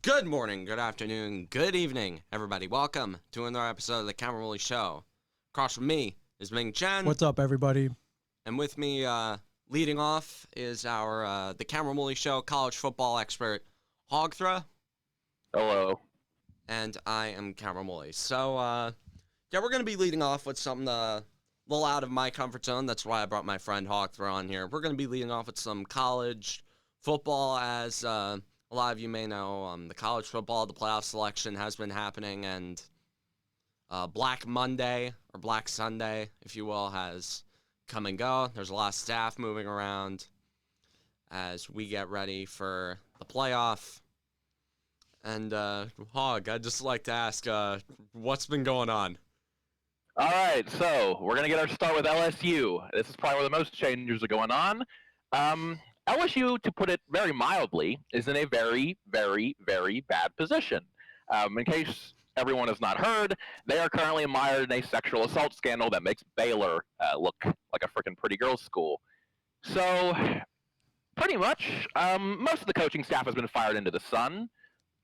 Good morning, good afternoon, good evening, everybody. Welcome to another episode of the Wooley Show. Across from me is Ming Chen. What's up, everybody? And with me, leading off, is our the Wooley Show college football expert, Hogthra. Hello. And I am Wooley. So, yeah, we're going to be leading off with something a little out of my comfort zone. That's why I brought my friend Hogthra on here. We're going to be leading off with some college football. As a lot of you may know, the college football, the playoff selection has been happening, and Black Monday, or Black Sunday, if you will, has come and go. There's a lot of staff moving around as we get ready for the playoff. And, Hog, I'd just like to ask, what's been going on? All right, so we're going to get our start with LSU. This is probably where the most changes are going on. LSU, to put it very mildly, is in a very, very, very bad position. In case everyone has not heard, they are currently mired in a sexual assault scandal that makes Baylor look like a freaking pretty girls' school. So, pretty much, most of the coaching staff has been fired into the sun.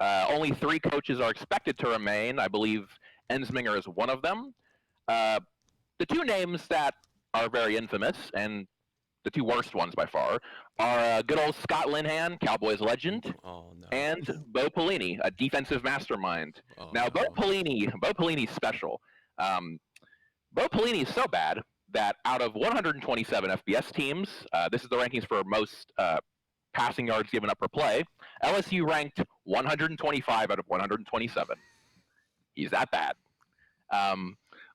Only 3 coaches are expected to remain. I believe Ensminger is one of them. The 2 names that are very infamous, and the 2 worst ones by far, are good old Scott Linehan, Cowboys legend, and Bo Pelini, a defensive mastermind. Bo Pelini's special. Bo Pelini is so bad that out of 127 FBS teams, this is the rankings for most passing yards given up per play, LSU ranked 125 out of 127. He's that bad.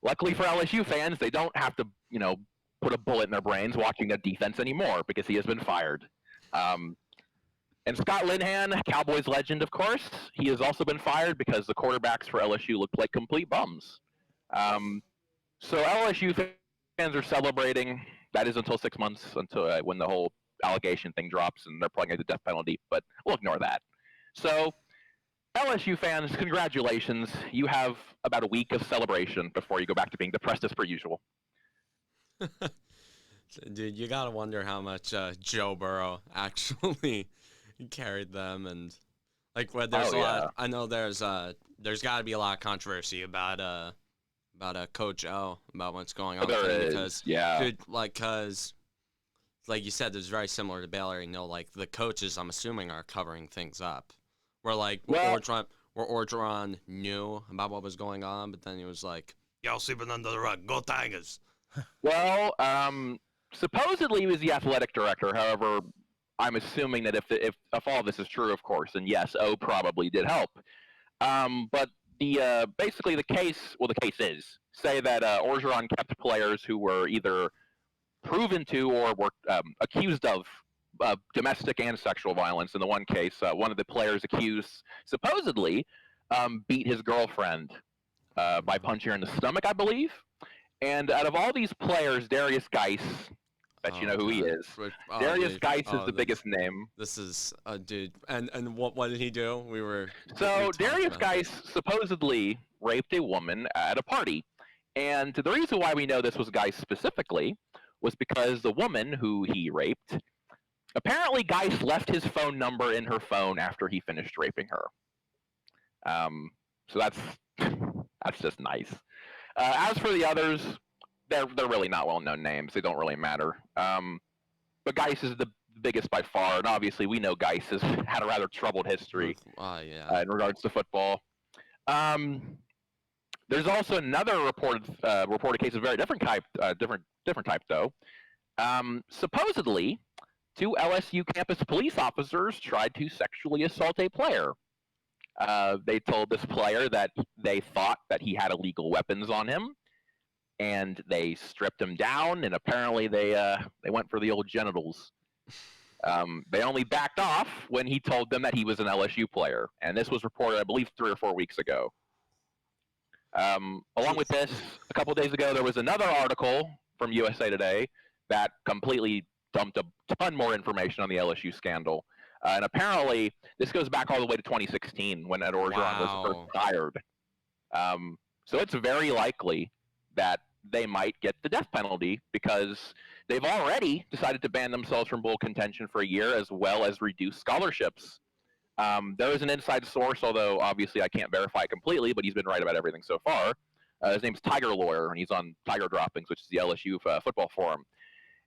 Luckily for LSU fans, they don't have to, put a bullet in their brains watching a defense anymore because he has been fired. And Scott Linehan, Cowboys legend, of course, he has also been fired because the quarterbacks for LSU looked like complete bums. So LSU fans are celebrating. That is until 6 months, until when the whole allegation thing drops and they're probably going to get the death penalty, but we'll ignore that. So LSU fans, congratulations. You have about a week of celebration before you go back to being depressed as per usual. Dude, you gotta wonder how much Joe Burrow actually carried them, and when there's a lot. I know there's got to be a lot of controversy about Coach O, about what's going on with him, because dude, because like you said, it's very similar to Baylor. The coaches, I'm assuming, are covering things up. Where Orgeron knew about what was going on, but then he was like, "Y'all sleeping under the rug. Go Tigers." Well, supposedly he was the athletic director. However, I'm assuming that if all this is true, of course, and yes, O probably did help. But basically the case is say that Orgeron kept players who were either proven to or were accused of domestic and sexual violence. In the one case, one of the players accused supposedly beat his girlfriend by punching her in the stomach, I believe. And out of all these players, Darius Geis, bet you know who he is. Darius Geis is the biggest name. This is dude. And what did he do? Darius Geis supposedly raped a woman at a party. And the reason why we know this was Geis specifically was because the woman who he raped, apparently Geis left his phone number in her phone after he finished raping her. So that's just nice. As for the others, they're really not well-known names. They don't really matter. But Geis is the biggest by far, and obviously we know Geis has had a rather troubled history in regards to football. There's also another reported case of very different type, different type though. Supposedly, 2 LSU campus police officers tried to sexually assault a player. They told this player that they thought that he had illegal weapons on him, and they stripped him down, and apparently they went for the old genitals. They only backed off when he told them that he was an LSU player, and this was reported, I believe, 3 or 4 weeks ago. Along with this, a couple days ago, there was another article from USA Today that completely dumped a ton more information on the LSU scandal. And apparently, this goes back all the way to 2016 when Ed Orgeron was first hired. So it's very likely that they might get the death penalty because they've already decided to ban themselves from bowl contention for a year, as well as reduce scholarships. There is an inside source, although obviously I can't verify it completely, but he's been right about everything so far. His name's Tiger Lawyer, and he's on Tiger Droppings, which is the LSU football forum.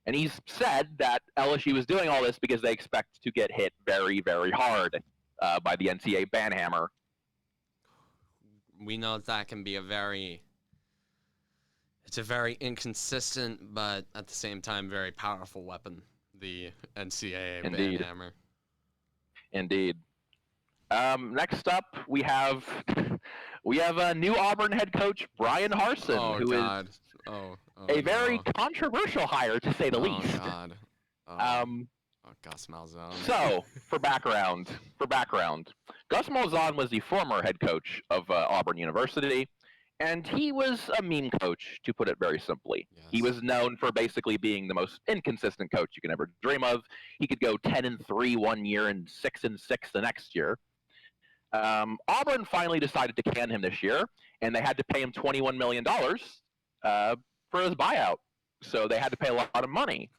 And he's said that LSU is doing all this because they expect to get hit very, very hard by the NCAA ban hammer. We know that can be it's a very inconsistent, but at the same time, very powerful weapon, the NCAA ban hammer. Indeed. Next up, we have a new Auburn head coach, Brian Harsin, who is a very controversial hire, to say the least. God. Gus Malzahn. So, for background, Gus Malzahn was the former head coach of Auburn University, and he was a meme coach, to put it very simply. Yes. He was known for basically being the most inconsistent coach you can ever dream of. He could go 10-3 one year and 6-6 the next year. Auburn finally decided to can him this year, and they had to pay him $21 million for his buyout. So they had to pay a lot of money.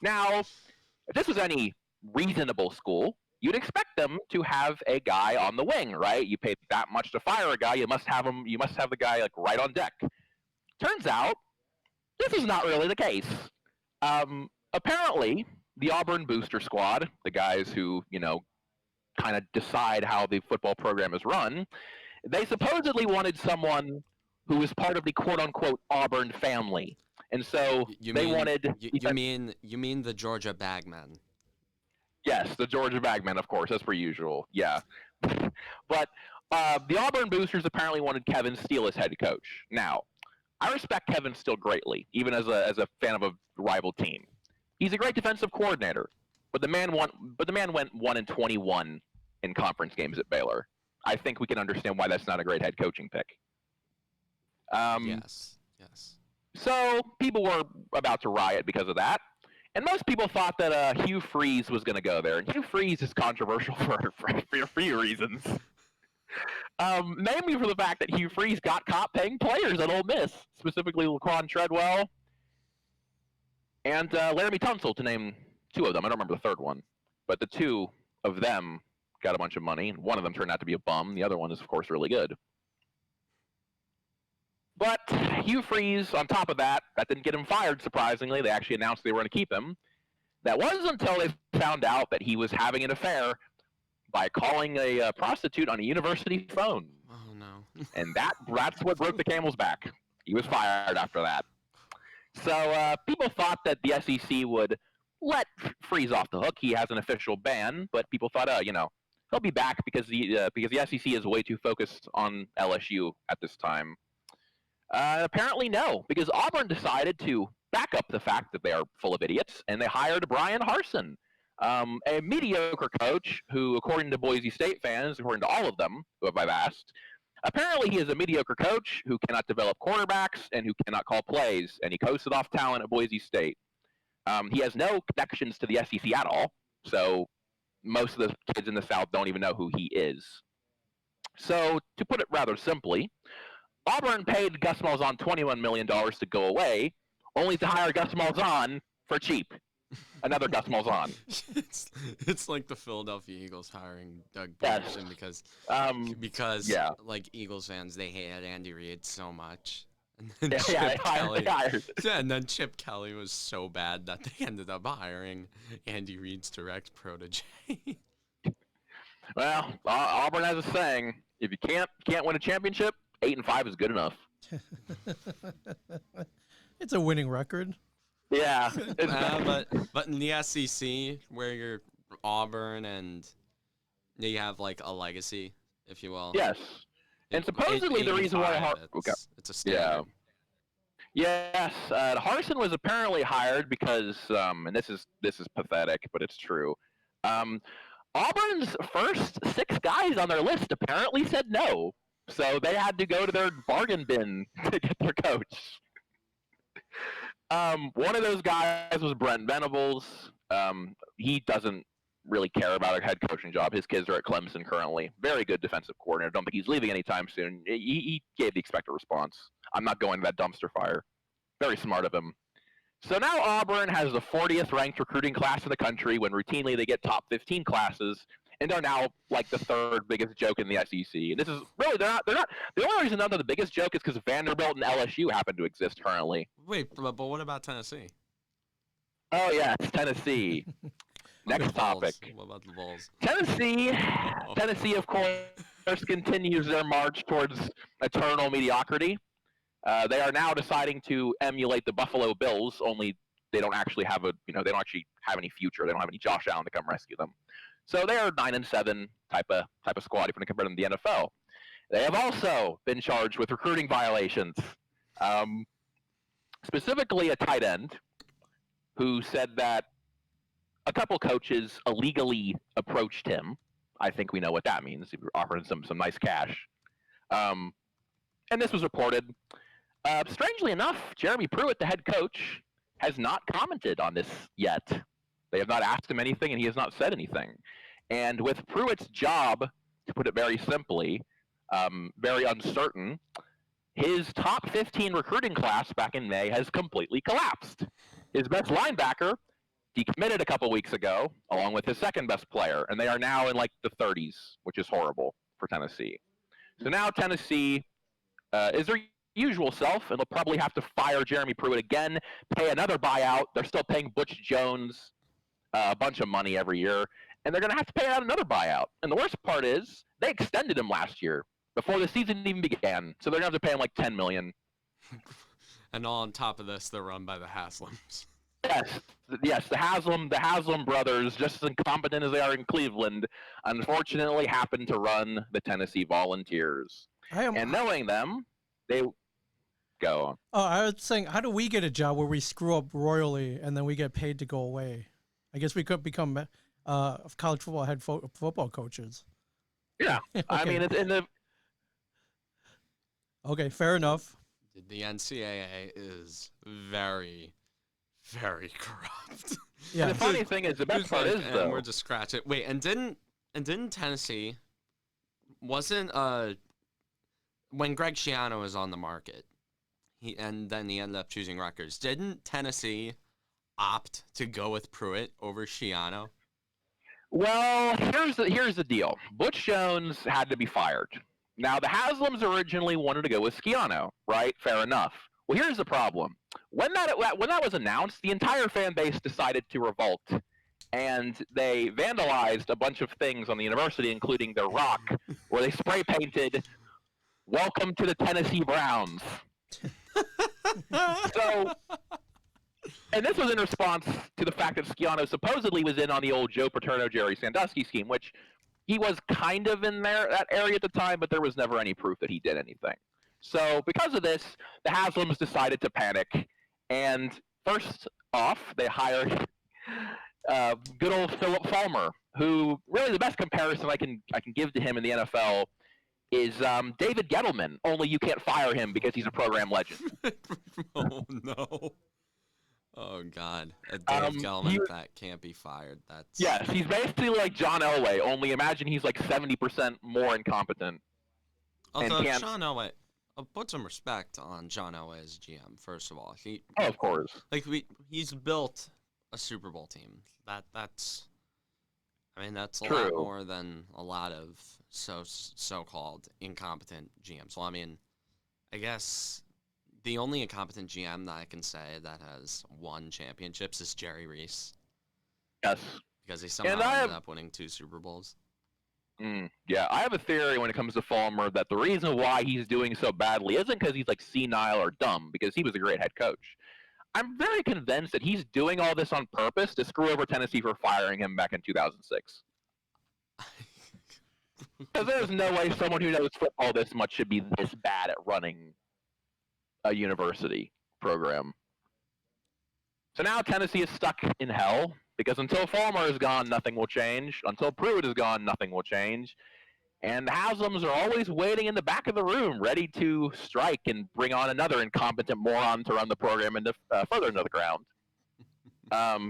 Now, if this was any reasonable school, you'd expect them to have a guy on the wing, right? You paid that much to fire a guy, you must have the guy like right on deck. Turns out, this is not really the case. Apparently, the Auburn booster squad, the guys who, kind of decide how the football program is run, they supposedly wanted someone who was part of the quote-unquote Auburn family. And so you mean the Georgia Bagmen? Yes, the Georgia Bagmen, of course. That's per usual. Yeah. But the Auburn boosters apparently wanted Kevin Steele as head coach. Now, I respect Kevin Steele greatly, even as a fan of a rival team. He's a great defensive coordinator, but the man went 1-21 in conference games at Baylor. I think we can understand why that's not a great head coaching pick. Yes. So people were about to riot because of that. And most people thought that Hugh Freeze was going to go there. And Hugh Freeze is controversial for a few reasons. Namely for the fact that Hugh Freeze got caught paying players at Ole Miss, specifically Laquan Treadwell and Laramie Tunsil, to name two of them. I don't remember the third one. But the two of them got a bunch of money. And one of them turned out to be a bum. The other one is, of course, really good. But Hugh Freeze, on top of that didn't get him fired, surprisingly. They actually announced they were going to keep him. That was until they found out that he was having an affair by calling a prostitute on a university phone. Oh, no. And that's what broke the camel's back. He was fired after that. So people thought that the SEC would let Freeze off the hook. He has an official ban, but people thought, he'll be back because the SEC is way too focused on LSU at this time. Apparently no, because Auburn decided to back up the fact that they are full of idiots, and they hired Brian Harsin, a mediocre coach who, according to Boise State fans, according to all of them who I've asked, apparently he is a mediocre coach who cannot develop quarterbacks and who cannot call plays, and he coasted off talent at Boise State. He has no connections to the SEC at all, so most of the kids in the South don't even know who he is. So, to put it rather simply, Auburn paid Gus Malzahn $21 million to go away, only to hire Gus Malzahn for cheap. Another Gus Malzahn. It's like the Philadelphia Eagles hiring Doug Peterson because Eagles fans, they hated Andy Reid so much. And then and then Chip Kelly was so bad that they ended up hiring Andy Reid's direct protege. Well, Auburn has a saying: if you can't win a championship, 8-5 is good enough. It's a winning record. Yeah. But in the SEC, where you're Auburn and you have like a legacy, if you will. Yes. And supposedly the reason why it's a standard. Yes, Harsin was apparently hired because, and this is pathetic, but it's true. Auburn's first 6 guys on their list apparently said no, so they had to go to their bargain bin to get their coach. One of those guys was Brent Venables. He doesn't really care about a head coaching job. His kids are at Clemson currently. Very good defensive coordinator. Don't think he's leaving anytime soon. He gave the expected response. I'm not going to that dumpster fire. Very smart of him. So now Auburn has the 40th ranked recruiting class in the country when routinely they get top 15 classes, and they're now like the third biggest joke in the SEC. And this is really they're not. The only reason they're the biggest joke is because Vanderbilt and LSU happen to exist currently. Wait, but what about Tennessee? Oh yeah, it's Tennessee. Next topic. What about the Vols? Tennessee, of course, continues their march towards eternal mediocrity. They are now deciding to emulate the Buffalo Bills, only they don't actually have they don't actually have any future. They don't have any Josh Allen to come rescue them. So they are 9-7 type of squad if you're going to compare them to the NFL. They have also been charged with recruiting violations, specifically a tight end who said that a couple coaches illegally approached him. I think we know what that means. He offered some nice cash. And this was reported. Strangely enough, Jeremy Pruitt, the head coach, has not commented on this yet. They have not asked him anything, and he has not said anything. And with Pruitt's job, to put it very simply, very uncertain, his top 15 recruiting class back in May has completely collapsed. His best linebacker decommitted a couple weeks ago, along with his second best player, and they are now in like the 30s, which is horrible for Tennessee. So now Tennessee is their usual self, and they'll probably have to fire Jeremy Pruitt again, pay another buyout. They're still paying Butch Jones a bunch of money every year, and they're going to have to pay out another buyout. And the worst part is they extended him last year before the season even began, so they're going to have to pay him like $10 million. And all on top of this, they're run by the Haslams. Yes, the Haslam brothers, just as incompetent as they are in Cleveland, unfortunately happen to run the Tennessee Volunteers. And knowing them, they go on. Oh, I was saying, how do we get a job where we screw up royally and then we get paid to go away? I guess we could become college football head football coaches. Yeah, okay. I mean, it's in the. Okay, fair enough. The NCAA is very, very corrupt. Yeah. And the funny thing is, the best part is though, we're just scratching. Wait, and didn't Tennessee wasn't when Greg Schiano was on the market, then he ended up choosing Rutgers. Didn't Tennessee opt to go with Pruitt over Schiano? Well, here's the deal. Butch Jones had to be fired. Now, the Haslams originally wanted to go with Schiano, right? Fair enough. Well, here's the problem. When that was announced, the entire fan base decided to revolt, and they vandalized a bunch of things on the university, including their rock, where they spray painted, "Welcome to the Tennessee Browns." So, and this was in response to the fact that Schiano supposedly was in on the old Joe Paterno, Jerry Sandusky scheme, which he was kind of in that area at the time, but there was never any proof that he did anything. So because of this, the Haslams decided to panic, and first off, they hired good old Philip Fulmer, who really the best comparison I can give to him in the NFL is David Gettleman, only you can't fire him because he's a program legend. Oh, no. Oh, God. Dave Gettleman that can't be fired. Yes, he's basically like John Elway, only imagine he's like 70% more incompetent. Although John Elway, put some respect on John Elway as GM, first of all. Of course. He's built a Super Bowl team. That's a True. lot more than a lot of so-called incompetent GMs. Well, I mean, I guess the only incompetent GM that I can say that has won championships is Jerry Reese. Yes. Because he somehow ended up winning 2 Super Bowls. Yeah, I have a theory when it comes to Fulmer that the reason why he's doing so badly isn't because he's like senile or dumb, because he was a great head coach. I'm very convinced that he's doing all this on purpose to screw over Tennessee for firing him back in 2006. Because there's no way someone who knows football this much should be this bad at running a university program. So now Tennessee is stuck in hell, because until Fulmer is gone, nothing will change. Until Pruitt is gone, nothing will change. And the Haslams are always waiting in the back of the room, ready to strike and bring on another incompetent moron to run the program into further into the ground.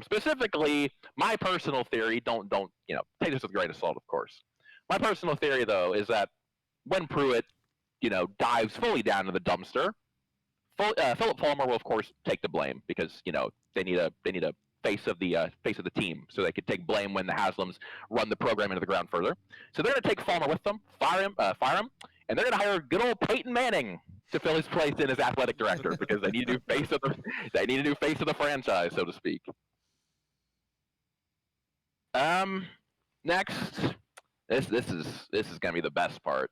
Specifically, my personal theory, don't take this with a grain of salt, of course. My personal theory, though, is that when Pruitt, dives fully down to the dumpster, Philip Fulmer will, of course, take the blame, because they need a face of the team, so they could take blame when the Haslams run the program into the ground further. So they're going to take Fulmer with them, fire him, and they're going to hire good old Peyton Manning to fill his place in as athletic director because they need a new face of the franchise, so to speak. Next, this is going to be the best part.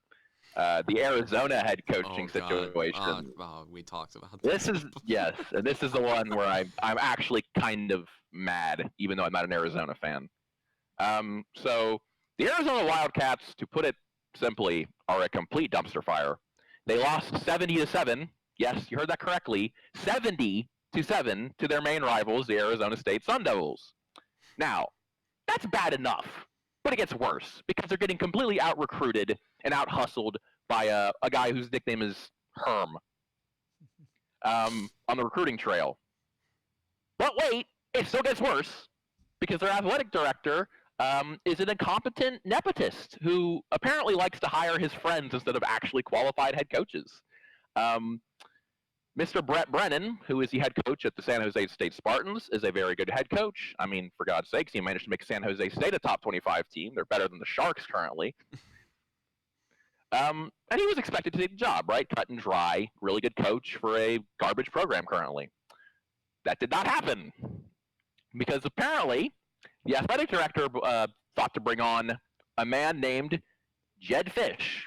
The Arizona head coaching situation. We talked about this. This is and this is the one where I'm actually kind of mad, even though I'm not an Arizona fan. So the Arizona Wildcats, to put it simply, are a complete dumpster fire. They lost 70-7. Yes, you heard that correctly. 70-7 to their main rivals, the Arizona State Sun Devils. Now, that's bad enough, but it gets worse because they're getting completely out-recruited and out-hustled by a guy whose nickname is Herm on the recruiting trail. But wait, it still gets worse because their athletic director is an incompetent nepotist who apparently likes to hire his friends instead of actually qualified head coaches. Mr. Brett Brennan, who is the head coach at the San Jose State Spartans, is a very good head coach. I mean, for God's sakes, he managed to make San Jose State a top 25 team. They're better than the Sharks currently. And he was expected to take the job, right? Cut and dry, really good coach for a garbage program currently. That did not happen because apparently the athletic director thought to bring on a man named Jed Fish,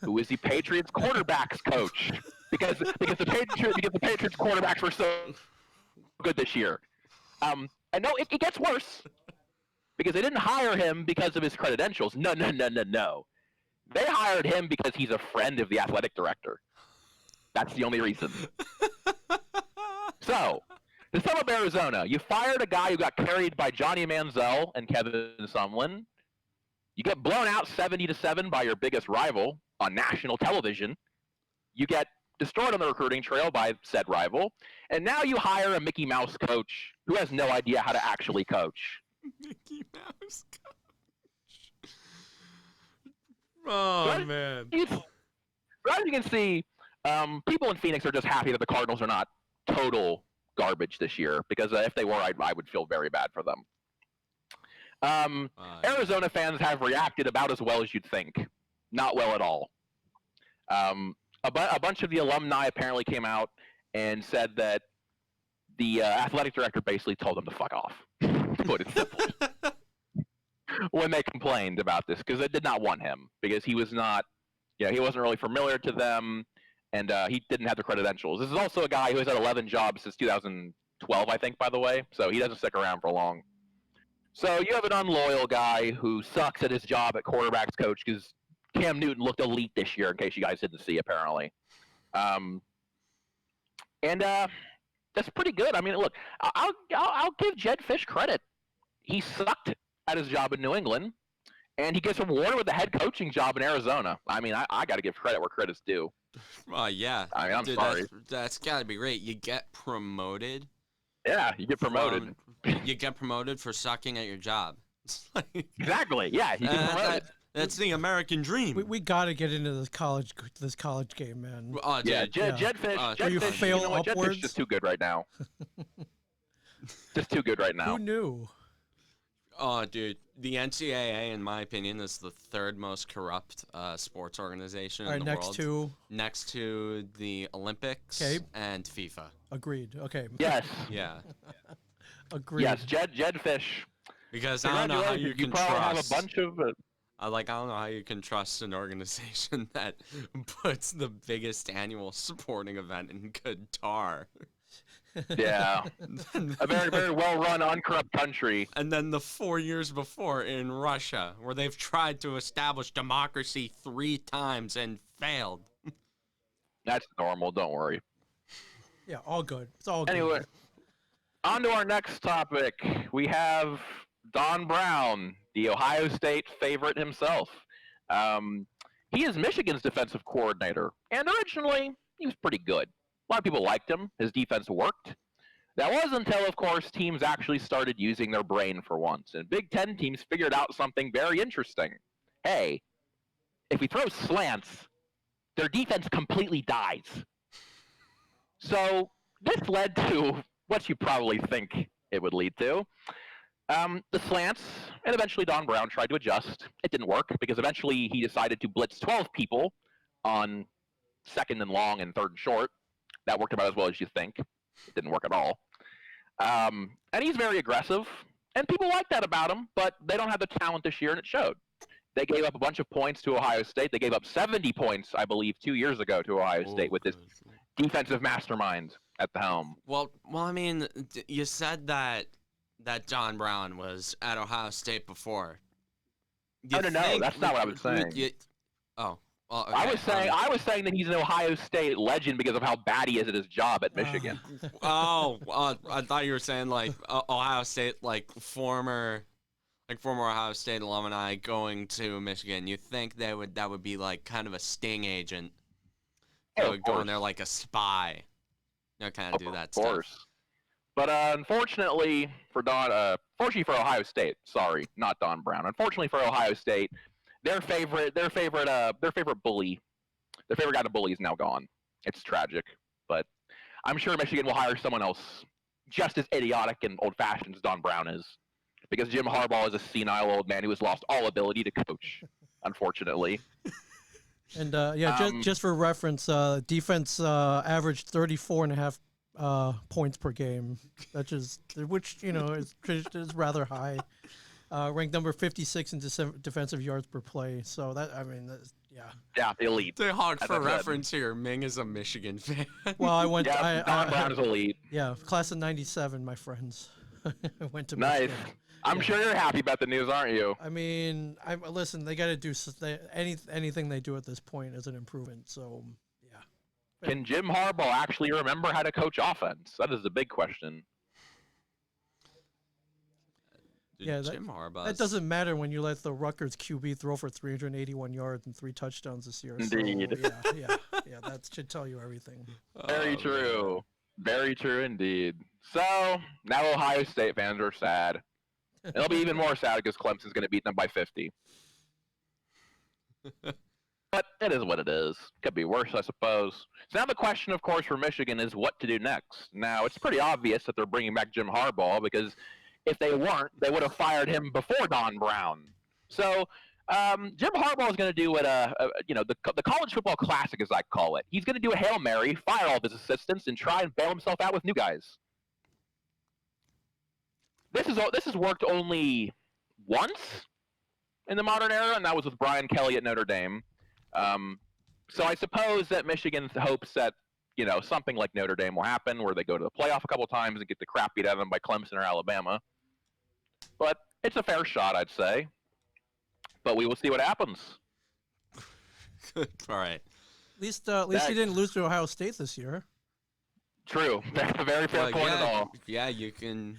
who is the Patriots quarterbacks coach, because the Patriots quarterbacks were so good this year. And no, it gets worse because they didn't hire him because of his credentials. No. They hired him because he's a friend of the athletic director. That's the only reason. So, to sum up Arizona, you fired a guy who got carried by Johnny Manziel and Kevin Sumlin. You get blown out 70-7 by your biggest rival on national television. You get destroyed on the recruiting trail by said rival. And now you hire a Mickey Mouse coach who has no idea how to actually coach. Mickey Mouse coach. Oh, man. But as you can see, people in Phoenix are just happy that the Cardinals are not total garbage this year, because if they were, I would feel very bad for them. Arizona fans have reacted about as well as you'd think. Not well at all. A bunch of the alumni apparently came out and said that the athletic director basically told them to fuck off, to put it simply, when they complained about this, because they did not want him, because he was not, he wasn't really familiar to them, and he didn't have the credentials. This is also a guy who has had 11 jobs since 2012, I think, by the way, so he doesn't stick around for long. So you have an unloyal guy who sucks at his job at quarterbacks coach because Cam Newton looked elite this year, in case you guys didn't see, apparently. And that's pretty good. I mean, look, I'll give Jed Fish credit. He sucked at his job in New England, and he gets rewarded with a head coaching job in Arizona. I mean, I got to give credit where credit's due. Yeah. I mean, I'm sorry. That's got to be great. You get promoted. Yeah, you get promoted. You get promoted for sucking at your job. Exactly. Yeah, you get promoted. That's the American dream. We got to get into this college game, man. Jed Fish. You fail upwards. Jed Fish is just too good right now. Just too good right now. Who knew? Oh, dude. The NCAA, in my opinion, is the third most corrupt sports organization in the world. Next to the Olympics and FIFA. Agreed. Okay. Yes. Yeah. Agreed. Yes, Jed Fish. Because I don't know how you can probably trust. Have a bunch of. I don't know how you can trust an organization that puts the biggest annual sporting event in Qatar. Yeah. A very, very well-run, uncorrupt country. And then the 4 years before in Russia, where they've tried to establish democracy 3 times and failed. That's normal, don't worry. Yeah, all good. It's all good. Anyway, on to our next topic. We have Don Brown, the Ohio State favorite himself. He is Michigan's defensive coordinator, and originally he was pretty good. A lot of people liked him. His defense worked. That was until, of course, teams actually started using their brain for once, and Big Ten teams figured out something very interesting. Hey, if we throw slants, their defense completely dies. So this led to what you probably think it would lead to. The slants, and eventually Don Brown tried to adjust. It didn't work because eventually he decided to blitz 12 people on second and long and third and short. That worked about as well as you think. It didn't work at all. And he's very aggressive, and people like that about him, but they don't have the talent this year, and it showed. They gave up a bunch of points to Ohio State. They gave up 70 points, I believe, 2 years ago to Ohio State with this defensive mastermind at the helm. Well, I mean, you said that John Brown was at Ohio State before. No, that's not what I was saying. Well, okay. I was saying that he's an Ohio State legend because of how bad he is at his job at Michigan. I thought you were saying like Ohio State, like former Ohio State alumni going to Michigan. You think that would be like kind of a sting agent? They would go in there like a spy. Kind of do that stuff. Of course. But unfortunately for Ohio State, sorry, not Don Brown. Unfortunately for Ohio State, their favorite bully, their favorite guy to bully is now gone. It's tragic, but I'm sure Michigan will hire someone else just as idiotic and old-fashioned as Don Brown is, because Jim Harbaugh is a senile old man who has lost all ability to coach, unfortunately. And just for reference, defense averaged 34.5 points per game, which is is rather high. Ranked number 56 in defensive yards per play. So yeah, elite. They're hard for reference here. Ming is a Michigan fan. Well, I went. Don Brown is elite. Yeah, class of '97, my friends. I went to nice. Michigan. I'm sure you're happy about the news, aren't you? I mean, listen. They got to do anything they do at this point is an improvement. So, yeah. Can Jim Harbaugh actually remember how to coach offense? That is the big question. Jim Harbaugh. That doesn't matter when you let the Rutgers QB throw for 381 yards and 3 touchdowns this year. Indeed. So, yeah, that should tell you everything. Very true. Very true indeed. So now Ohio State fans are sad. It'll be even more sad because Clemson's going to beat them by 50. But it is what it is. Could be worse, I suppose. So now the question, of course, for Michigan is what to do next. Now, it's pretty obvious that they're bringing back Jim Harbaugh because if they weren't, they would have fired him before Don Brown. So Jim Harbaugh is going to do what the college football classic, as I call it. He's going to do a Hail Mary, fire all of his assistants, and try and bail himself out with new guys. This has worked only once in the modern era, and that was with Brian Kelly at Notre Dame. So I suppose that Michigan hopes that something like Notre Dame will happen, where they go to the playoff a couple times and get the crap beat out of them by Clemson or Alabama. But it's a fair shot, I'd say. But we will see what happens. All right. At least he didn't lose to Ohio State this year. True. That's a very fair point at all. Yeah, you can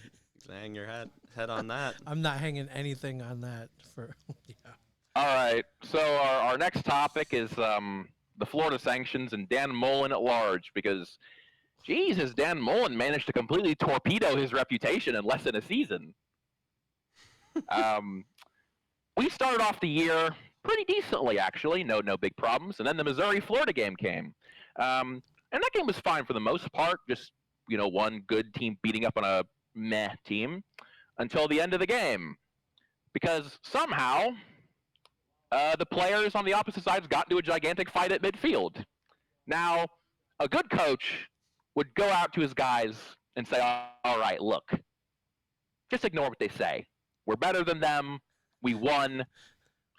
hang your head on that. I'm not hanging anything on that for. Yeah. All right. So our next topic is the Florida sanctions and Dan Mullen at large, because, geez, has Dan Mullen managed to completely torpedo his reputation in less than a season. We started off the year pretty decently, actually. No big problems. And then the Missouri-Florida game came. And that game was fine for the most part. Just, one good team beating up on a meh team until the end of the game. Because somehow the players on the opposite sides got into a gigantic fight at midfield. Now, a good coach would go out to his guys and say, all right, look, just ignore what they say. We're better than them. We won.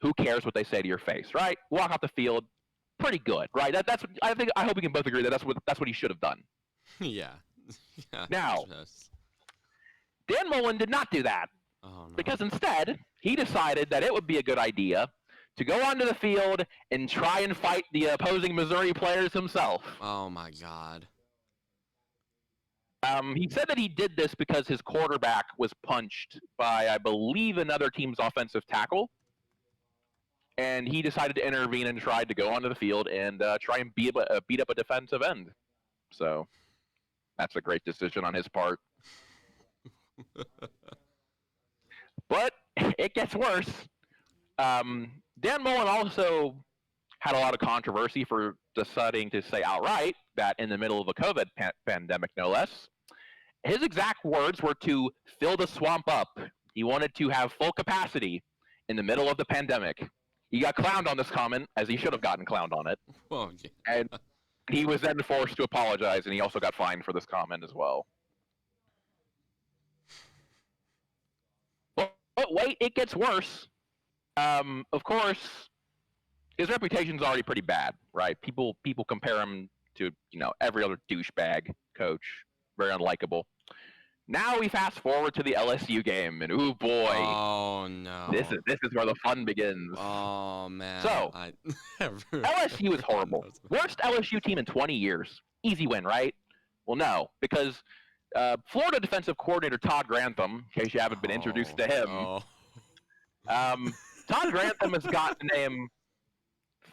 Who cares what they say to your face, right? Walk off the field. Pretty good, right? That's what, I hope we can both agree that that's what he should have done. Yeah. Now, Dan Mullen did not do that. Oh, no. Because instead, he decided that it would be a good idea to go onto the field and try and fight the opposing Missouri players himself. Oh, my God. He said that he did this because his quarterback was punched by, I believe, another team's offensive tackle. And he decided to intervene and tried to go onto the field and try and beat up a defensive end. So that's a great decision on his part. But it gets worse. Dan Mullen also had a lot of controversy for deciding to say outright that in the middle of a COVID pandemic, no less, His exact words were to fill the swamp up. He wanted to have full capacity in the middle of the pandemic. He got clowned on this comment, as he should have gotten clowned on it. Oh, yeah. And he was then forced to apologize, and he also got fined for this comment as well. But wait, it gets worse. Of course, his reputation's already pretty bad, right? People compare him to, every other douchebag coach. Very unlikable. Now we fast forward to the LSU game, and ooh boy, oh no, this is where the fun begins. Oh man, so LSU is horrible. Worst LSU team in 20 years. Easy win, right? Well, no, because Florida defensive coordinator Todd Grantham, in case you haven't been introduced to him, Todd Grantham has got the name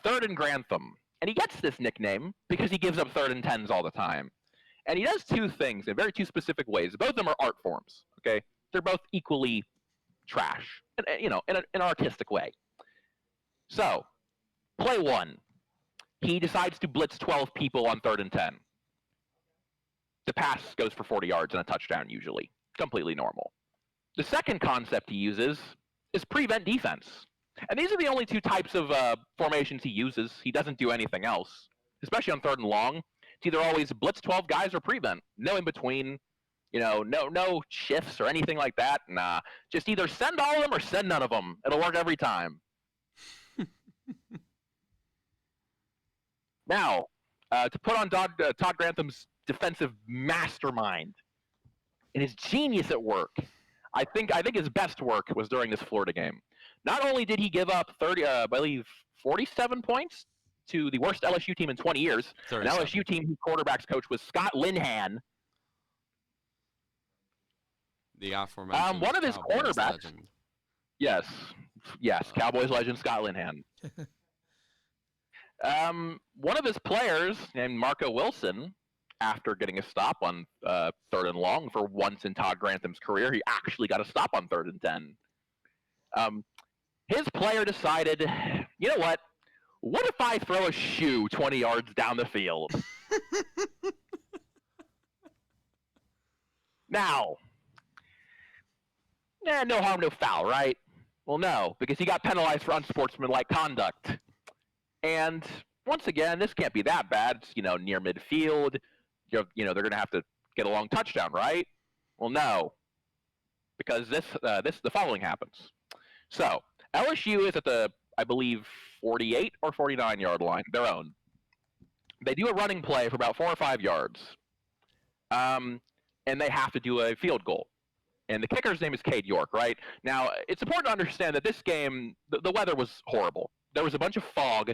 Third and Grantham, and he gets this nickname because he gives up 3rd and 10s all the time. And he does two things in two specific ways. Both of them are art forms, okay? They're both equally trash, in an artistic way. So, play 1. He decides to blitz 12 people on 3rd and 10. The pass goes for 40 yards and a touchdown, usually. Completely normal. The second concept he uses is prevent defense. And these are the only two types of formations he uses. He doesn't do anything else, especially on 3rd and long. It's either always blitz 12 guys or prevent. No in between, no shifts or anything like that. Nah, just either send all of them or send none of them. It'll work every time. Now, to put on Todd Grantham's defensive mastermind and his genius at work, I think his best work was during this Florida game. Not only did he give up 47 points to the worst LSU team in 20 years, 37. An LSU team whose quarterback's coach was Scott Linehan. The aforementioned one of his Cowboys quarterbacks. Legend. Yes, Cowboys legend Scott Linehan. One of his players named Marco Wilson, after getting a stop on 3rd and long for once in Todd Grantham's career, he actually got a stop on 3rd and 10. His player decided, you know what? What if I throw a shoe 20 yards down the field? Now, no harm, no foul, right? Well, no, because he got penalized for unsportsmanlike conduct. And once again, this can't be that bad. It's, near midfield. They're going to have to get a long touchdown, right? Well, no, because the following happens. So LSU is at the, I believe, 48 or 49 yard line, their own. They do a running play for about 4 or 5 yards, and they have to do a field goal. And the kicker's name is Cade York, right? Now, it's important to understand that this game, the weather was horrible. There was a bunch of fog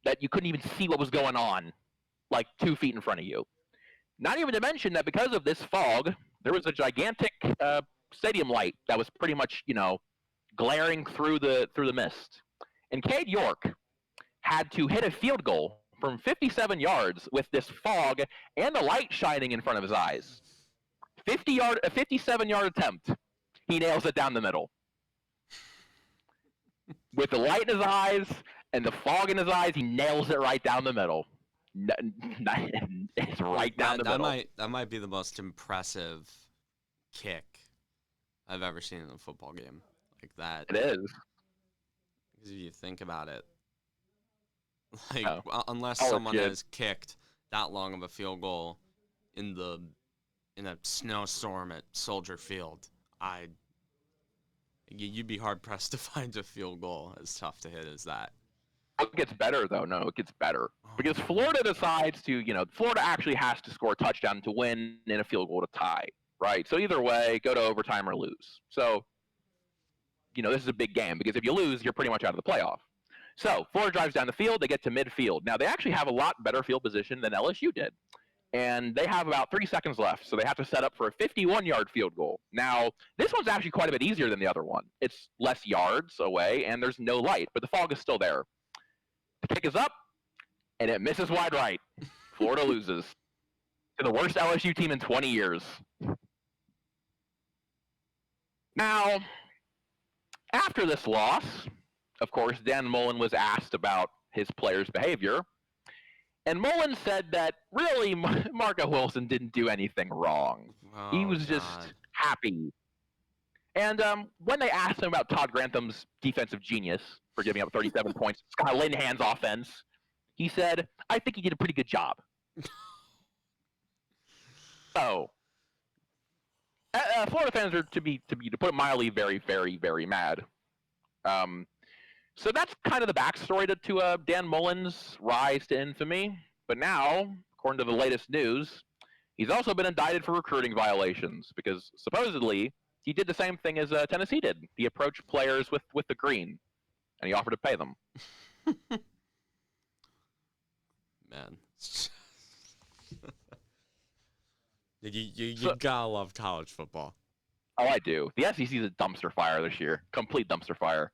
that you couldn't even see what was going on, like 2 feet in front of you. Not even to mention that because of this fog, there was a gigantic stadium light that was pretty much, glaring through the mist. And Cade York had to hit a field goal from 57 yards with this fog and the light shining in front of his eyes. A 57-yard attempt. He nails it down the middle. With the light in his eyes and the fog in his eyes, he nails it right down the middle. It's right down the middle. That might be the most impressive kick I've ever seen in a football game. Like that. It is. Because if you think about it, unless someone has kicked that long of a field goal in a snowstorm at Soldier Field, you'd be hard pressed to find a field goal as tough to hit as that. It gets better though. No, it gets better because Florida decides to, Florida actually has to score a touchdown to win and a field goal to tie, right? So either way, go to overtime or lose. So, this is a big game because if you lose, you're pretty much out of the playoff. So Florida drives down the field. They get to midfield. Now, they actually have a lot better field position than LSU did. And they have about 3 seconds left, so they have to set up for a 51-yard field goal. Now, this one's actually quite a bit easier than the other one. It's less yards away, and there's no light, but the fog is still there. The kick is up, and it misses wide right. Florida loses to the worst LSU team in 20 years. Now, after this loss, of course, Dan Mullen was asked about his players' behavior, And Mullen said that really Marco Wilson didn't do anything wrong. He was just happy. And when they asked him about Todd Grantham's defensive genius for giving up 37 points, Scott Linehan's offense, he said, "I think he did a pretty good job." So, Florida fans are to put it mildly, very, very, very mad. So that's kind of the backstory to Dan Mullen's rise to infamy. But now, according to the latest news, he's also been indicted for recruiting violations because supposedly he did the same thing as Tennessee did. He approached players with the green, and he offered to pay them. Man. You gotta love college football. Oh, I do. The SEC is a dumpster fire this year. Complete dumpster fire.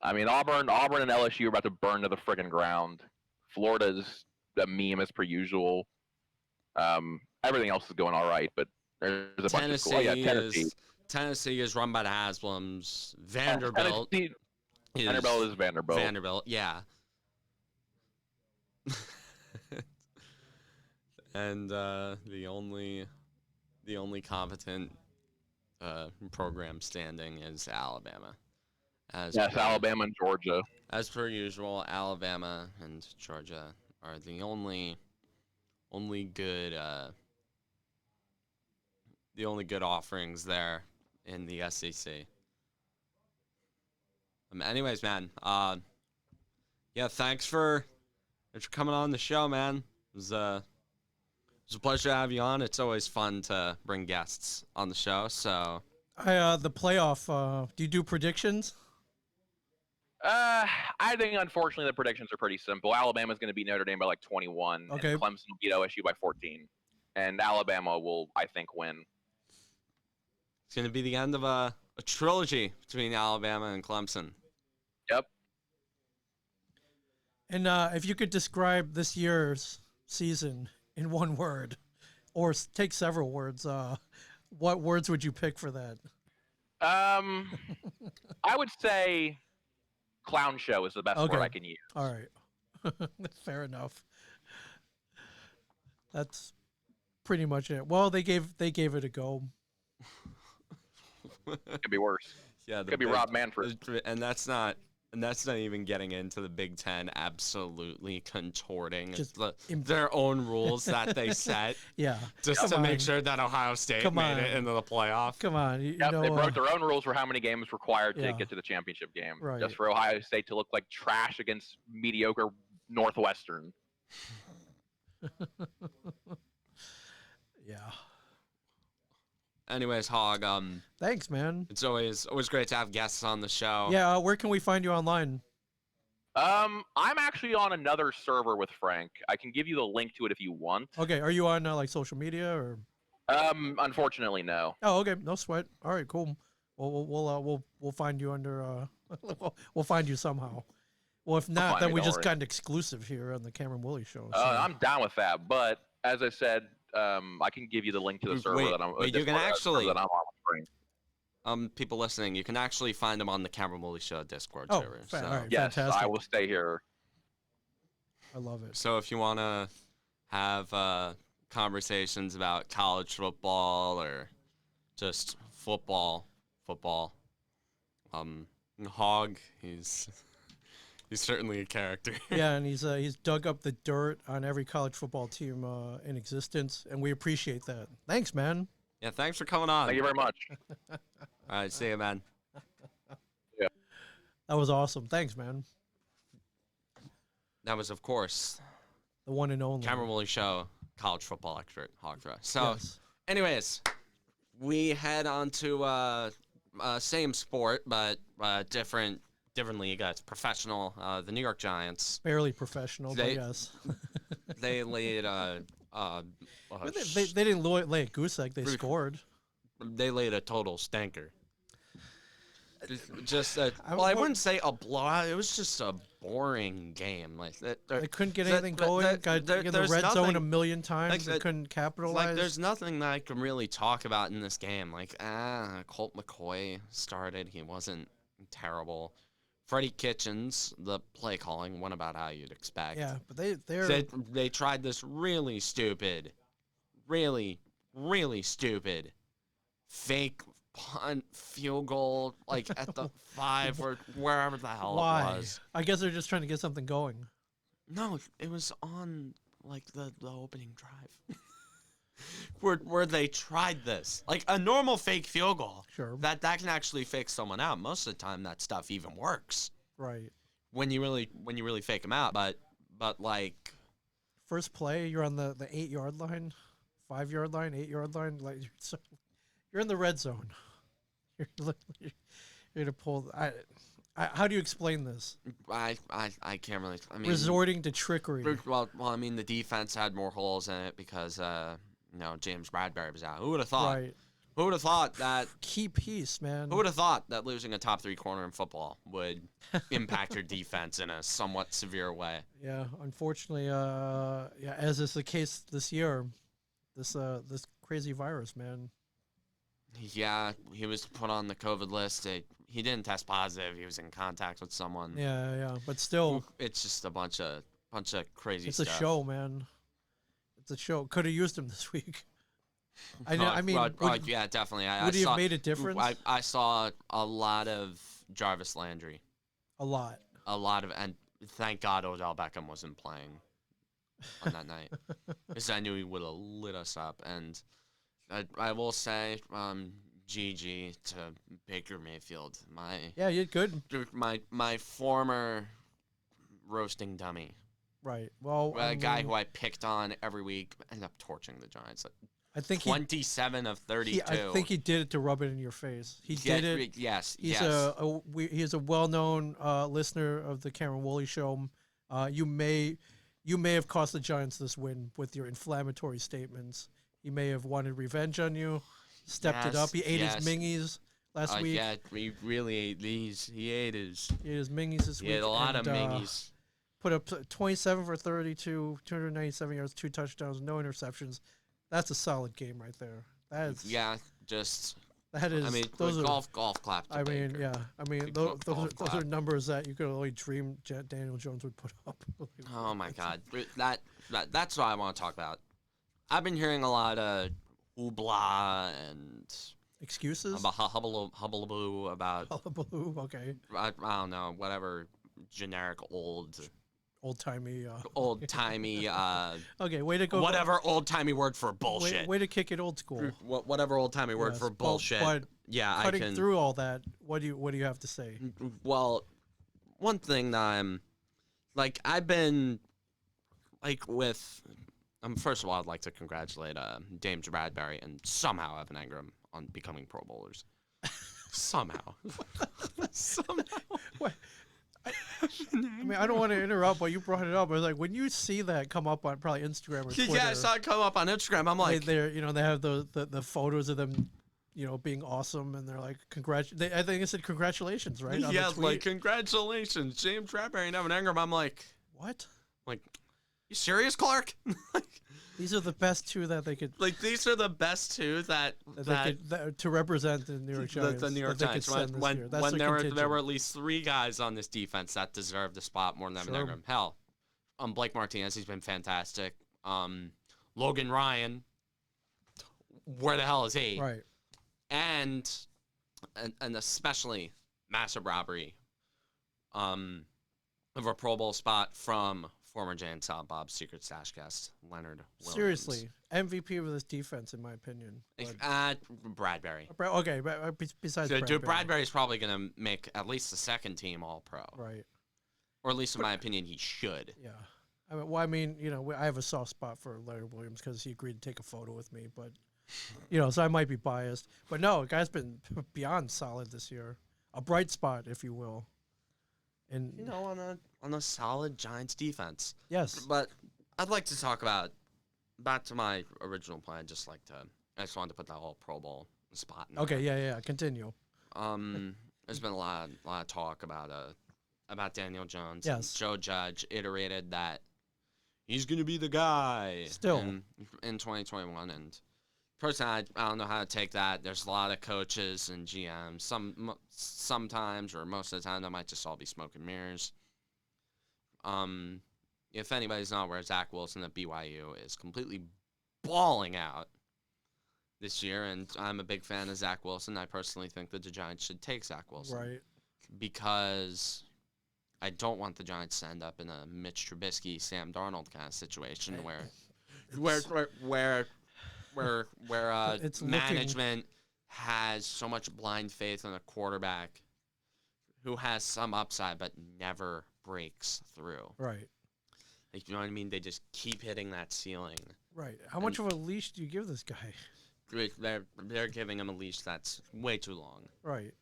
I mean, Auburn and LSU are about to burn to the friggin' ground. Florida's a meme as per usual. Everything else is going all right, but there's a bunch of schools. Oh, yeah, Tennessee is run by the Haslams. Vanderbilt is Vanderbilt. Vanderbilt, yeah. And the only competent program standing is Alabama. Alabama and Georgia. As per usual, Alabama and Georgia are the only good offerings there in the SEC. Anyways, man, yeah, thanks for coming on the show, man. It was a pleasure to have you on. It's always fun to bring guests on the show. So, the playoff. Do you do predictions? I think unfortunately the predictions are pretty simple. Alabama's going to beat Notre Dame by like 21. Okay. And Clemson will beat OSU by 14. And Alabama will, I think, win. It's going to be the end of a trilogy between Alabama and Clemson. Yep. And if you could describe this year's season in one word, or take several words, what words would you pick for that? I would say clown show is the best word I can use. All right. Fair enough. That's pretty much it. Well, they gave it a go. Could be worse. Yeah, could be Rob Manfred. And that's not even getting into the Big Ten absolutely contorting their own rules that they set. Yeah. Just to make sure that Ohio State made it into the playoff. Come on. They broke their own rules for how many games required to get to the championship game. Right. Just for Ohio State to look like trash against mediocre Northwestern. Yeah. Anyways, Hog, thanks, man. It's always great to have guests on the show. Yeah, where can we find you online? I'm actually on another server with Frank. I can give you the link to it if you want. Okay, are you on like social media or? Unfortunately, no. Oh, okay, no sweat. All right, cool. We'll find you under. We'll find you somehow. Well, if not, then we just got an exclusive here on the Cameron Wooley show. So. I'm down with that, but as I said. I can give you the link to the server that I'm. Wait, you can actually. That I'm on people listening, you can actually find them on the Cameron Wooley Show Discord server. All right, yes, fantastic. I will stay here. I love it. So if you want to have conversations about college football or just football, Hog, he's certainly a character. Yeah, and he's dug up the dirt on every college football team in existence, and we appreciate that. Thanks, man. Yeah, thanks for coming on. Thank you very much. All right, see you, man. Yeah. That was awesome. Thanks, man. That was, of course, the one and only Cameron Wooley Show college football expert, Hogthra. So, anyways, we head on to same sport, but different league. It's professional. The New York Giants. Barely professional, but yes. They laid they didn't lay a goose egg. They scored. They laid a total stinker. I wouldn't say a blowout. It was just a boring game. Like they couldn't get anything going. Got in the red zone a million times. They couldn't capitalize. Like there's nothing that I can really talk about in this game. Like Colt McCoy started. He wasn't terrible. Freddie Kitchens, the play calling went about how you'd expect. Yeah, but They tried this really stupid, really stupid fake punt field goal, like at the 5 or wherever the hell it was. I guess they're just trying to get something going. No, it was on like the opening drive. where they tried this. Like a normal fake field goal. Sure. That can actually fake someone out. Most of the time that stuff even works. Right. When you really fake them out, but like first play, you're on the 8-yard line, 5-yard line, 8-yard line, like you're in the red zone. You're to pull. How do you explain this? I can't really. I mean, resorting to trickery. Well, I mean, the defense had more holes in it because James Bradbury was out. Who would have thought? Right. Who would have thought that? Key piece, man. Who would have thought that losing a top 3 corner in football would impact your defense in a somewhat severe way? Yeah, unfortunately, as is the case this year, this crazy virus, man. Yeah, he was put on the COVID list. He didn't test positive. He was in contact with someone. Yeah, but still, it's just a bunch of crazy it's stuff. It's a show, man. It's a show. Could have used him this week. Yeah, definitely. Would he have made a difference? I saw a lot of Jarvis Landry. A lot of, and thank God Odell Beckham wasn't playing on that night, because I knew he would have lit us up. And I will say, GG to Baker Mayfield. You're good. My former roasting dummy. Right. Well, a guy who I picked on every week ended up torching the Giants. I think 27 of 32. I think he did it to rub it in your face. He did it. Yes. He's a well-known listener of the Cameron Wooley show. You may have cost the Giants this win with your inflammatory statements. He may have wanted revenge on you. Stepped it up. He ate his mingies last week. Yeah, he really ate these. He ate his mingies this week. He ate a lot of mingies. Put up 27 for 32, 297 yards, 2 touchdowns, no interceptions. That's a solid game right there. That is. Yeah, just. That is. I mean, those are golf clap. I mean, yeah. I mean, those are numbers that you could only dream Daniel Jones would put up. Oh my God, that's what I want to talk about. I've been hearing a lot of hoopla and excuses about hullabaloo about hullabaloo. Okay. I don't know, whatever generic old-timey okay, way to go. Whatever old-timey word for bullshit. Way to kick it old school. Whatever old-timey word for bullshit. But yeah, cutting through all that, what do you have to say? Well, one thing that I've been with first of all, I'd like to congratulate James Bradbury and somehow Evan Engram on becoming Pro Bowlers. Somehow. What? I mean, I don't want to interrupt, but you brought it up. I was like, when you see that come up on probably Instagram or Twitter. Yeah, I saw it come up on Instagram. I'm like, they have the photos of them, being awesome, and they're like, I think it said congratulations, right? Yeah, like congratulations, James Bradbury and Evan Engram. I'm like, what? Like, you serious, Clark? These are the best two that they could. These are the best two that to represent the New York Giants. The New York Giants. When there were at least 3 guys on this defense that deserved a spot more than Evan Engram. Hell, Blake Martinez, he's been fantastic. Logan Ryan, where the hell is he? Right. And especially massive robbery of a Pro Bowl spot from former Jay and Silent Bob's Secret Stash guest, Leonard Williams. Seriously, MVP of this defense, in my opinion. Bradbury. Okay, besides Bradbury. Bradbury's probably going to make at least the second team All-Pro. Right. Or at least, in my opinion, he should. Yeah. I have a soft spot for Leonard Williams because he agreed to take a photo with me, but, so I might be biased. But no, the guy's been beyond solid this year. A bright spot, if you will. And on a solid Giants defense. Yes. But I'd like to talk about, back to my original plan, I just wanted to put that whole Pro Bowl spot in Okay, yeah, continue. There's been a lot of talk about Daniel Jones. Yes. Joe Judge iterated that he's going to be the guy still in 2021, and personally, I don't know how to take that. There's a lot of coaches and GMs. Sometimes or most of the time, that might just all be smoke and mirrors. If anybody's not aware, Zach Wilson at BYU is completely balling out this year, and I'm a big fan of Zach Wilson. I personally think that the Giants should take Zach Wilson. Right. Because I don't want the Giants to end up in a Mitch Trubisky, Sam Darnold kind of situation where management has so much blind faith in a quarterback who has some upside but never breaks through. Right. Like, you know what I mean? They just keep hitting that ceiling. Right. How much of a leash do you give this guy? They're giving him a leash that's way too long. Right.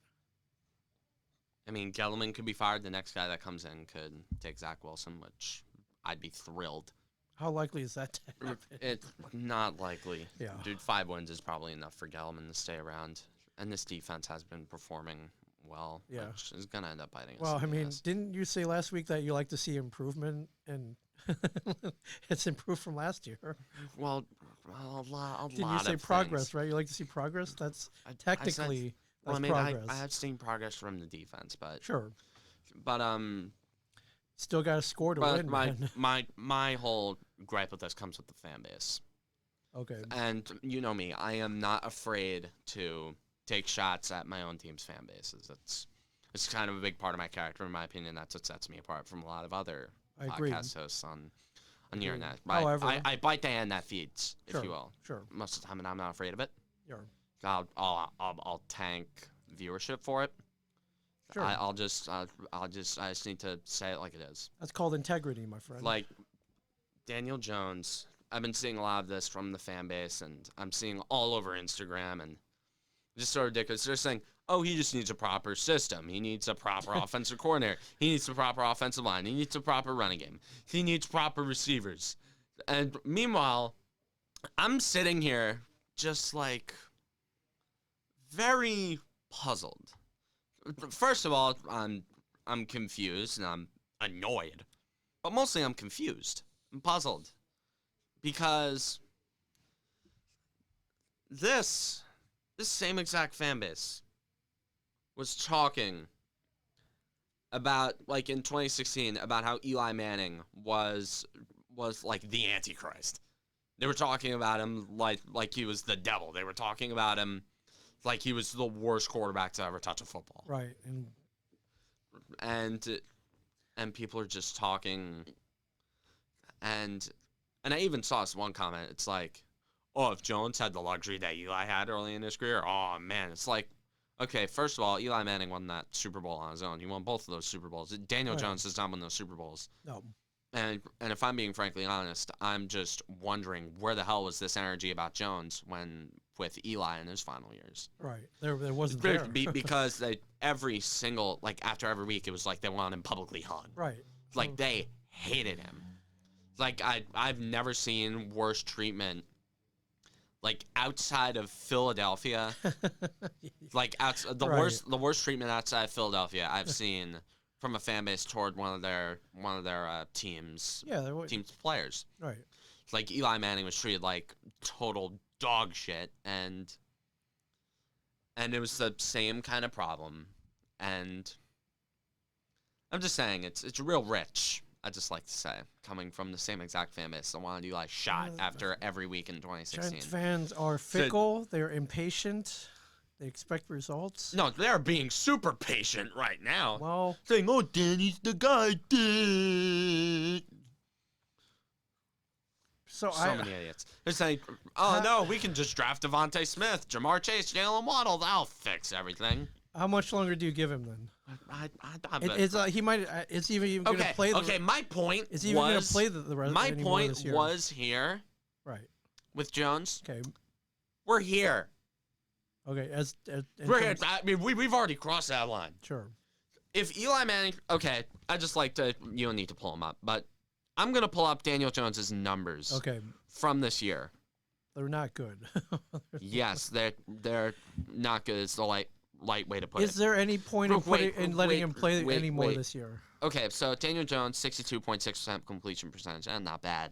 I mean, Gettleman could be fired. The next guy that comes in could take Zach Wilson, which I'd be thrilled. How likely is that to happen? It's not likely. Yeah. Dude, 5 wins is probably enough for Gettleman to stay around. And this defense has been performing well, yeah, which is going to end up biting us. Well, I mean, didn't you say last week that you like to see improvement, and it's improved from last year? Well, a lot Didn't you say progress, right? You like to see progress? That's technically progress. I have seen progress from the defense, but sure. But still got to score to win. My whole gripe with this comes with the fan base. Okay. And you know me, I am not afraid to take shots at my own team's fan bases. It's kind of a big part of my character, in my opinion. That's what sets me apart from a lot of other podcast hosts on the internet. However, I bite the hand that feeds, if you will. Sure. Most of the time, and I'm not afraid of it. Sure. I'll tank viewership for it. Sure. I just need to say it like it is. That's called integrity, my friend. Like Daniel Jones, I've been seeing a lot of this from the fan base, and I'm seeing all over Instagram, and it's just so ridiculous. They're saying, oh, he just needs a proper system. He needs a proper offensive coordinator. He needs a proper offensive line. He needs a proper running game. He needs proper receivers. And meanwhile, I'm sitting here just like very puzzled. First of all, I'm confused and I'm annoyed. But mostly I'm confused. I'm puzzled. Because this same exact fan base was talking about, like, in 2016, about how Eli Manning was like the Antichrist. They were talking about him like he was the devil. They were talking about him like he was the worst quarterback to ever touch a football. Right. And people are just talking, and I even saw this one comment. It's like, oh, if Jones had the luxury that Eli had early in his career, oh man, it's like, okay, first of all, Eli Manning won that Super Bowl on his own. He won both of those Super Bowls. Daniel Jones does not win those Super Bowls. No. And if I'm being frankly honest, I'm just wondering where the hell was this energy about Jones with Eli in his final years. Right. There wasn't there. Because every single, like, after every week, it was like they wanted him publicly hung. Right. Like, they hated him. Like, I've never seen worse treatment, like, outside of Philadelphia. Like, the worst treatment outside of Philadelphia I've seen from a fan base toward one of their teams. Yeah, team's players. Right. Like, Eli Manning was treated like total dog shit, and it was the same kind of problem. And I'm just saying, it's real rich, I just like to say, coming from the same exact fan base that wanted Eli shot after every week in 2016. Giants fans are fickle. They're impatient. They expect results. No, they're being super patient right now. Well, saying, oh, Danny's the guy. So many idiots. They're saying, oh, no, we can just draft Devontae Smith, Jamar Chase, Jalen Waddle. That'll fix everything. How much longer do you give him then? He might. Is he even going to play? My point is he even going to play the rest? My point was here. Right. With Jones. Okay. We're here. Okay. We're here. I mean, we've already crossed that line. Sure. If Eli Manning, okay, I just like to. You don't need to pull them up, but I'm gonna pull up Daniel Jones's numbers. Okay. From this year. They're not good. Yes, they're not good. It's the light way to put it. Is there any point in letting him play anymore this year? Okay, so Daniel Jones, 62.6% completion percentage, and not bad.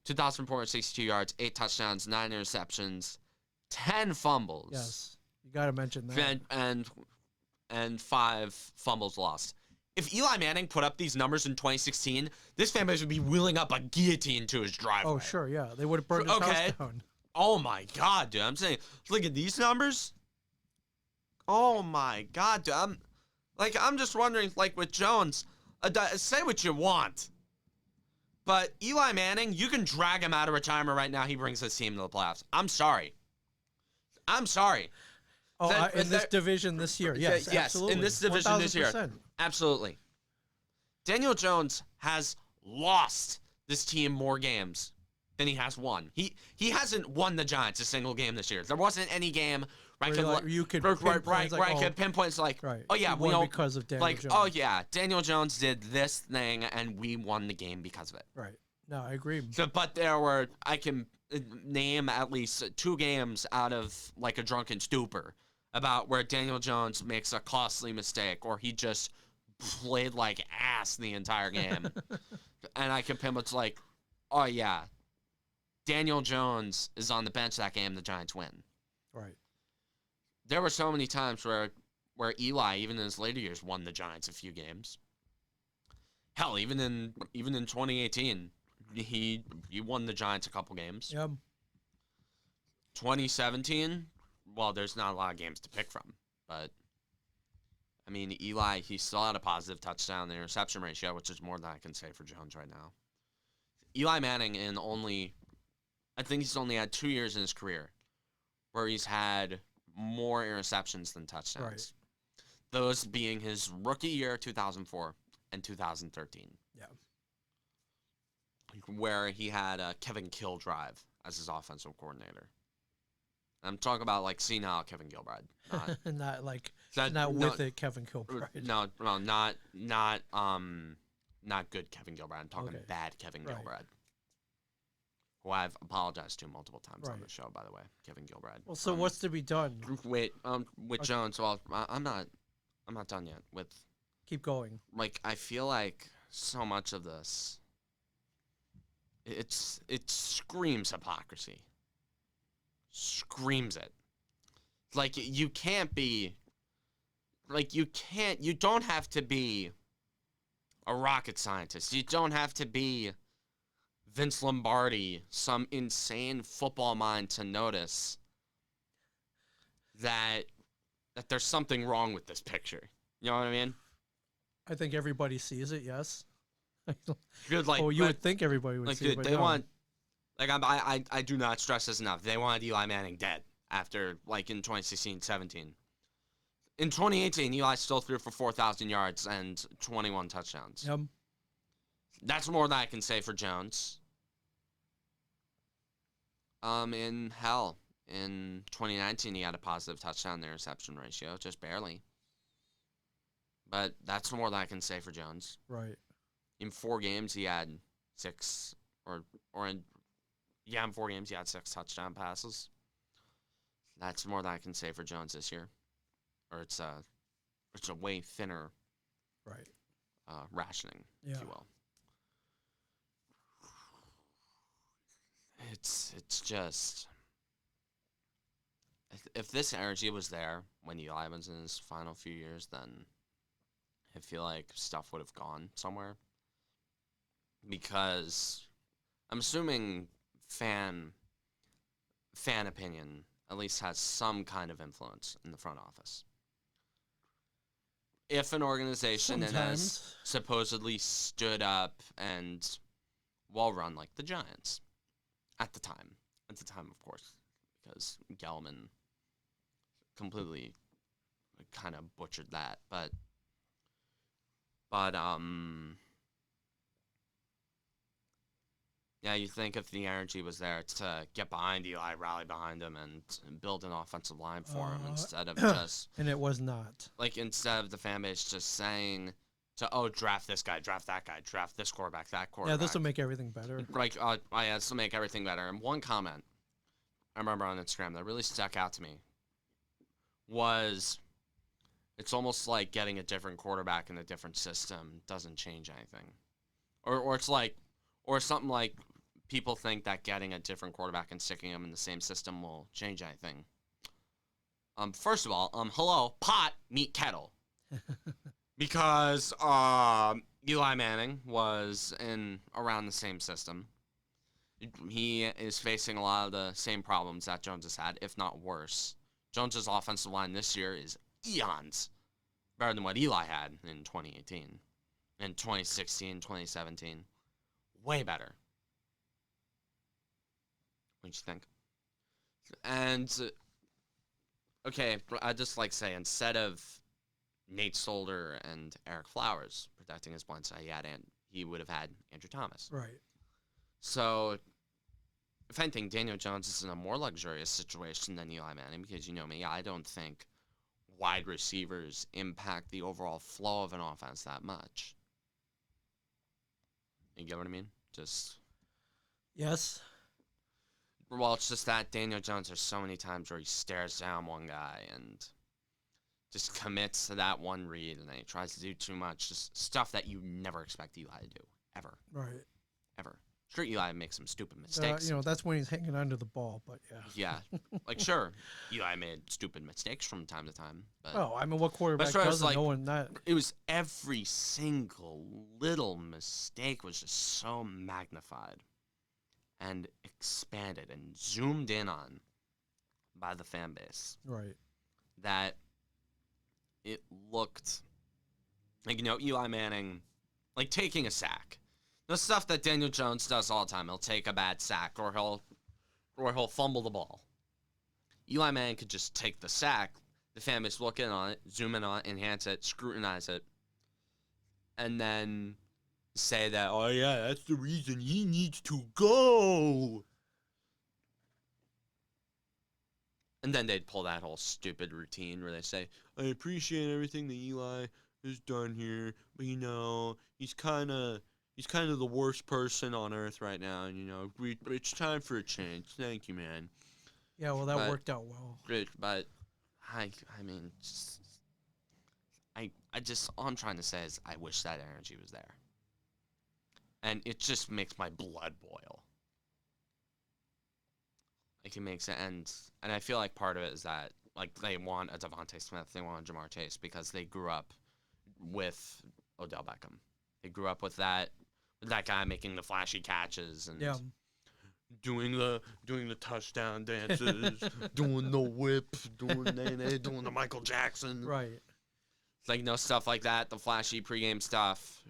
2,462 yards, 8 touchdowns, 9 interceptions, 10 fumbles. Yes, you got to mention that. And 5 fumbles lost. If Eli Manning put up these numbers in 2016, this fan base would be wheeling up a guillotine to his driveway. Oh, sure, yeah. They would have burned his house down. Oh, my God, dude. I'm saying, look at these numbers. Oh, my God, dude. I'm just wondering, like, with Jones, say what you want. But Eli Manning, you can drag him out of retirement right now. He brings his team to the playoffs. I'm sorry. Oh, in this division this year, yes, absolutely. In this division 1,000%. this year, absolutely. Daniel Jones has lost this team more games than he has won. He hasn't won the Giants a single game this year. There wasn't any game where you could pinpoint it's like, right, oh yeah, we know because of Daniel Jones. Oh yeah, Daniel Jones did this thing and we won the game because of it. Right. No, I agree. So, but I can name at least 2 games out of like a drunken stupor about where Daniel Jones makes a costly mistake or he just played like ass the entire game. And I can pinpoint, it's like, oh yeah, Daniel Jones is on the bench that game, the Giants win. Right. There were so many times where Eli, even in his later years, won the Giants a few games. Hell, even in 2018, he won the Giants a couple games. Yep. 2017, well, there's not a lot of games to pick from, but I mean, Eli, he still had a positive touchdown and interception ratio, which is more than I can say for Jones right now. Eli Manning I think he's only had 2 years in his career where he's had more interceptions than touchdowns. Right. Those being his rookie year, 2004, and 2013. Yeah. Where he had Kevin Kilbribe as his offensive coordinator. I'm talking about like senile Kevin Kilbribe, not Kevin Kilbribe. No, not good Kevin Kilbribe. I'm talking bad Kevin Kilbribe, who I've apologized to multiple times on the show, by the way, Kevin Kilbribe. Well, so what's to be done? Wait, with Jones. Well, I'm not done yet. With keep going. Like, I feel like so much of this, it screams hypocrisy. Screams it. Like, you don't have to be a rocket scientist. You don't have to be Vince Lombardi, some insane football mind, to notice that there's something wrong with this picture. You know what I mean? I think everybody sees it, yes. Good, you would think everybody would see it, but they want... Like, I do not stress this enough. They wanted Eli Manning dead after, like, in 2016-17. In 2018, Eli still threw for 4,000 yards and 21 touchdowns. Yep. That's more than I can say for Jones. In 2019, he had a positive touchdown to interception ratio, just barely. But that's more than I can say for Jones. Right. In 4 games, he had 6, in 4 games, he had 6 touchdown passes. That's more than I can say for Jones this year. Or it's a way thinner, rationing, if you will. It's just, if this energy was there when Eli was in his final few years, then I feel like stuff would have gone somewhere. Because I'm assuming fan opinion at least has some kind of influence in the front office. If an organization that has supposedly stood up and well run like the Giants at the time, of course, because Gelman completely kind of butchered that, but yeah, you think if the energy was there to get behind Eli, rally behind him, and build an offensive line for him instead of just... And it was not. Like, instead of the fan base just saying draft this guy, draft that guy, draft this quarterback, that quarterback. Yeah, this will make everything better. Like, this will make everything better. And one comment I remember on Instagram that really stuck out to me was, it's almost like getting a different quarterback in a different system doesn't change anything. Or it's like... Or something like people think that getting a different quarterback and sticking him in the same system will change anything. First of all, hello, pot, meet kettle. Because Eli Manning was in around the same system. He is facing a lot of the same problems that Jones has had, if not worse. Jones's offensive line this year is eons better than what Eli had in 2018. In 2016, 2017. Way better. What do you think? And, okay, I'd just like to say, instead of Nate Solder and Eric Flowers protecting his blind side, he would have had Andrew Thomas. Right. So, if anything, Daniel Jones is in a more luxurious situation than Eli Manning because, you know me, I don't think wide receivers impact the overall flow of an offense that much. You get what I mean? Just... Yes. Well, it's just that Daniel Jones, there's so many times where he stares down one guy and just commits to that one read, and then he tries to do too much. Just stuff that you never expect Eli to do. Ever. Right. Ever. Sure, Eli makes some stupid mistakes. That's when he's hanging under the ball, but yeah. Yeah. Like, sure, Eli made stupid mistakes from time to time. But I mean, what quarterback sure, doesn't? Like, no one that. It was every single little mistake was just so magnified and expanded and zoomed in on by the fan base. Right. That it looked like, Eli Manning, like taking a sack. The stuff that Daniel Jones does all the time. He'll take a bad sack or he'll fumble the ball. Eli Manning could just take the sack, the fan base look in on it, zoom in on it, enhance it, scrutinize it, and then say that, oh yeah, that's the reason he needs to go. And then they'd pull that whole stupid routine where they say, I appreciate everything that Eli has done here, but he's kind of the worst person on earth right now, and it's time for a change. Thank you, man. Yeah, well, that worked out well. Great, but I mean, all I'm trying to say is I wish that energy was there. And it just makes my blood boil. Like, it makes it, and I feel like part of it is that, like, they want a Devontae Smith, they want a Jamar Chase, because they grew up with Odell Beckham. They grew up with that guy making the flashy catches and doing the touchdown dances, doing the whip, doing the Michael Jackson. Right. It's like, stuff like that, the flashy pregame stuff.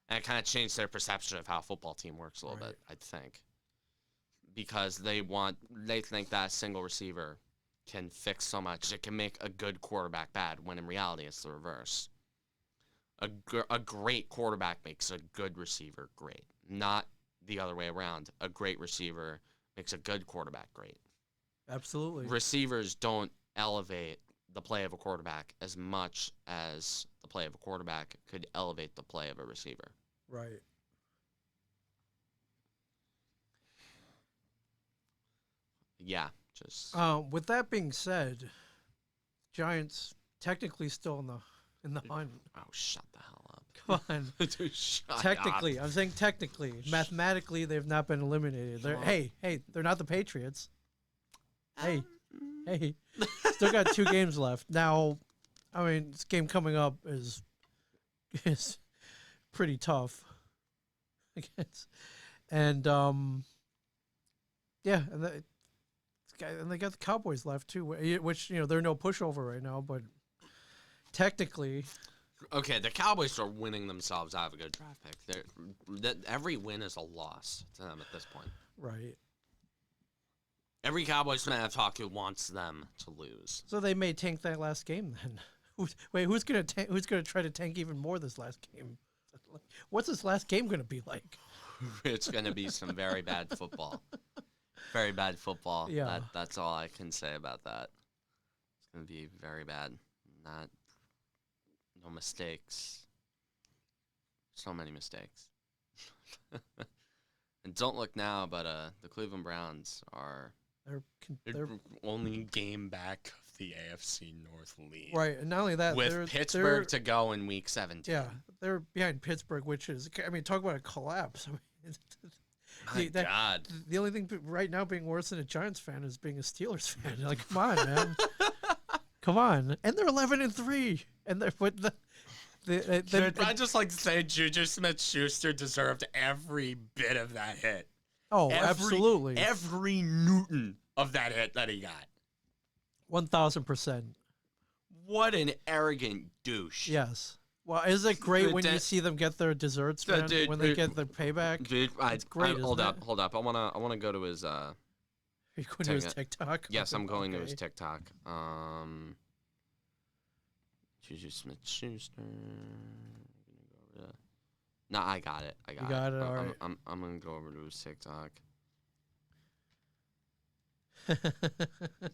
And it kind of changed their perception of how a football team works a little bit, I think. Because they think that a single receiver can fix so much. It can make a good quarterback bad, when in reality it's the reverse. A great quarterback makes a good receiver great, not the other way around. A great receiver makes a good quarterback great. Absolutely. Receivers don't elevate the play of a quarterback as much as the play of a quarterback could elevate the play of a receiver. Right. Yeah, just. With that being said, Giants technically still in the hunt. Oh, shut the hell up! Come on. Dude, shut Technically, up. I'm saying technically. Mathematically, they've not been eliminated. Hey, they're not the Patriots. Hey, still got 2 games left. Now, I mean, this game coming up is pretty tough. I guess. And yeah, and they got the Cowboys left too, which they're no pushover right now, but technically. Okay, the Cowboys are winning themselves out of a good draft pick. Every win is a loss to them at this point. Right. Every Cowboys fan I've talked to wants them to lose. So they may tank that last game then. Who's gonna try to tank even more this last game? What's this last game gonna be like? It's gonna be some very bad football. Very bad football. Yeah. That's all I can say about that. It's gonna be very bad. No mistakes. So many mistakes. And don't look now, but the Cleveland Browns are they're only game back of the AFC North lead. Right, and not only that, with Pittsburgh to go in Week 17. Yeah, they're behind Pittsburgh, which is, I mean, talk about a collapse. I mean, My God. The only thing right now being worse than a Giants fan is being a Steelers fan. Like, come on, man. Come on. And they're 11-3. And they're with I just like to say Juju Smith-Schuster deserved every bit of that hit. Oh, absolutely. Every Newton of that hit that he got. 1,000%. What an arrogant douche. Yes. Well, is it great when you see them get their desserts, man? When they get their payback? Dude, it's great, hold up. I wanna go to his Are you going to his TikTok? Yes, I'm going to his TikTok. Juju Smith-Schuster. No, I got it. You got it. All right. I'm gonna go over to his TikTok.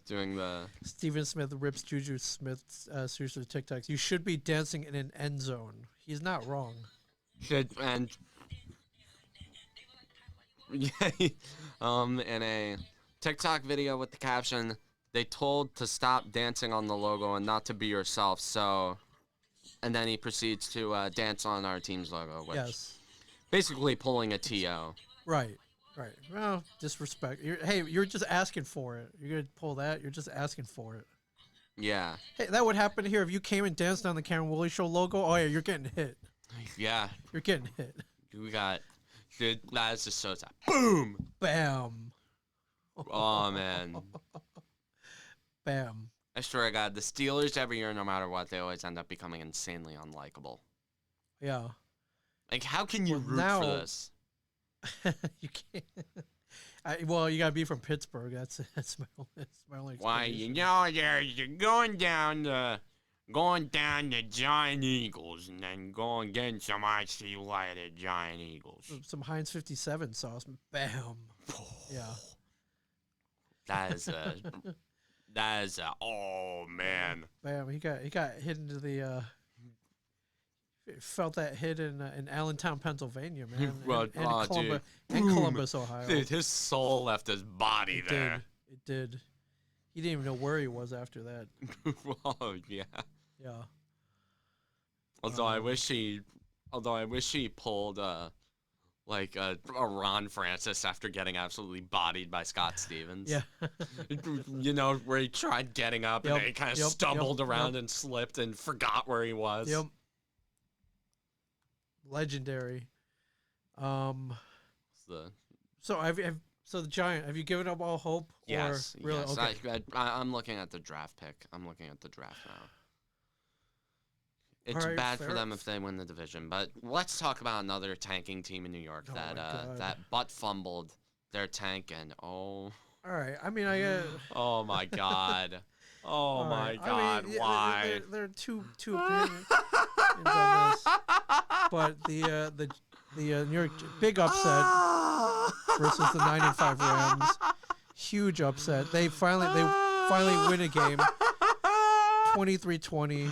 Doing the Steven Smith rips Juju Smith-Schuster TikToks. You should be dancing in an end zone. He's not wrong. And yeah, in a TikTok video with the caption, "They told to stop dancing on the logo and not to be yourself." So, and then he proceeds to dance on our team's logo, which basically pulling a TO. Right. Well, disrespect. You're just asking for it. You're gonna pull that. You're just asking for it. Yeah. Hey, that would happen here if you came and danced on the Cameron Wooley Show logo. Oh yeah, you're getting hit. Yeah. You're getting hit. We got, dude. That is just so sad. Boom. Bam. Oh man. Bam. I swear to God, the Steelers every year, no matter what, they always end up becoming insanely unlikable. Yeah. Like, how can you root for this? You can't. Well, you gotta be from Pittsburgh. That's my only. Why, you're going down the Giant Eagles, and then go and get some icy lighted Giant Eagles. Some Heinz 57 sauce. Bam. Yeah. That is a. Oh man. Bam. He got hit into the. Felt that hit in Allentown, Pennsylvania, man, and Columbus, Ohio. Dude, his soul left his body there. It did. He didn't even know where he was after that. Oh yeah. Yeah. Although I wish he pulled like a Ron Francis after getting absolutely bodied by Scott Stevens. Yeah. You know, where he tried getting up and then he kind of stumbled around and slipped and forgot where he was. Yep. Legendary. So the Giant, have you given up all hope? Yes. Or really? Yes. Okay. I'm looking at the draft pick. I'm looking at the draft now. It's right, bad for them if they win the division, but let's talk about another tanking team in New York that butt fumbled their tank and All right. I mean, I. Oh my God. Oh my God. I mean, why? There are two opinions on this, but the New York big upset versus the 9-5 Rams, huge upset. They finally win a game, 23-20.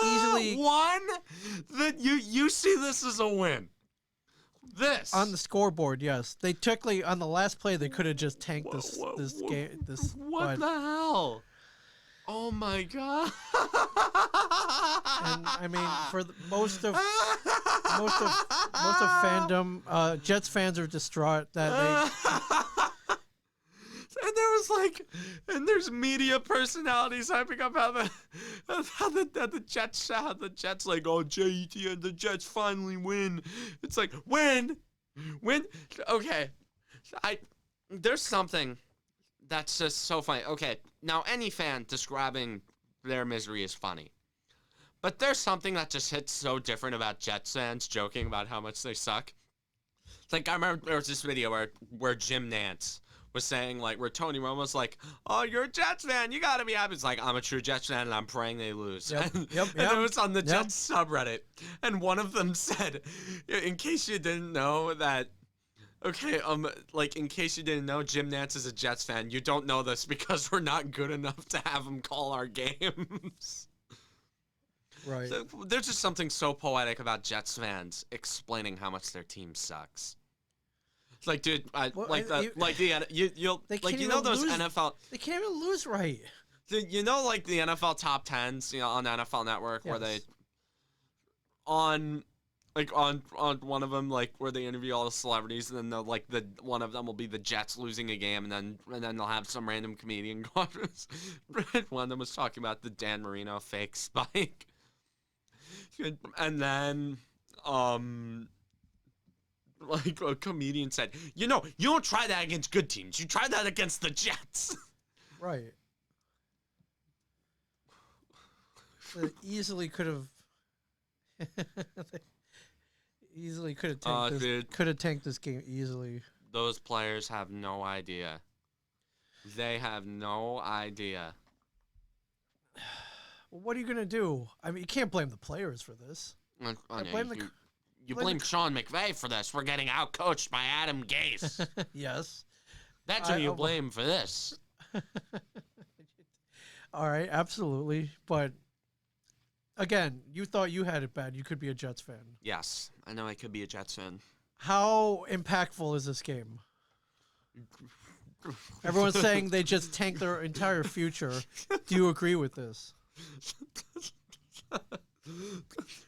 Easily one that you see this as a win. This on the scoreboard, yes. They technically on the last play they could have just tanked this game. What the hell? Oh my God! And I mean, for most of fandom, Jets fans are distraught that they. And there's media personalities hyping up how the Jets like, oh, JET and the Jets finally win. It's like, when, okay, there's something that's just so funny. Okay, now any fan describing their misery is funny, but there's something that just hits so different about Jets fans joking about how much they suck. Like, I remember there was this video where Jim Nantz was saying, like, where Tony Romo's like, oh, you're a Jets fan, you gotta be happy. It's like, I'm a true Jets fan and I'm praying they lose. Yep. And it was on the Jets subreddit. And one of them said, in case you didn't know that, okay, like, in case you didn't know, Jim Nantz is a Jets fan. You don't know this because we're not good enough to have him call our games. Right. So, there's just something so poetic about Jets fans explaining how much their team sucks. It's like, dude, you know those NFL. They can't even lose right. You know, like the NFL top 10s, you know, on NFL Network, where they on like on one of them, like where they interview all the celebrities, and then they'll like one of them will be the Jets losing a game, and then they'll have some random comedian go up. One of them was talking about the Dan Marino fake spike, and then like a comedian said, you don't try that against good teams. You try that against the Jets. Right. They easily could have. Easily could have tanked this game easily. Those players have no idea. They have no idea. Well, what are you gonna do? I mean, you can't blame the players for this. You blame Sean McVay for this. We're getting outcoached by Adam Gase. Yes. That's who you blame for this. All right, absolutely. But again, you thought you had it bad. You could be a Jets fan. Yes, I know I could be a Jets fan. How impactful is this game? Everyone's saying they just tanked their entire future. Do you agree with this?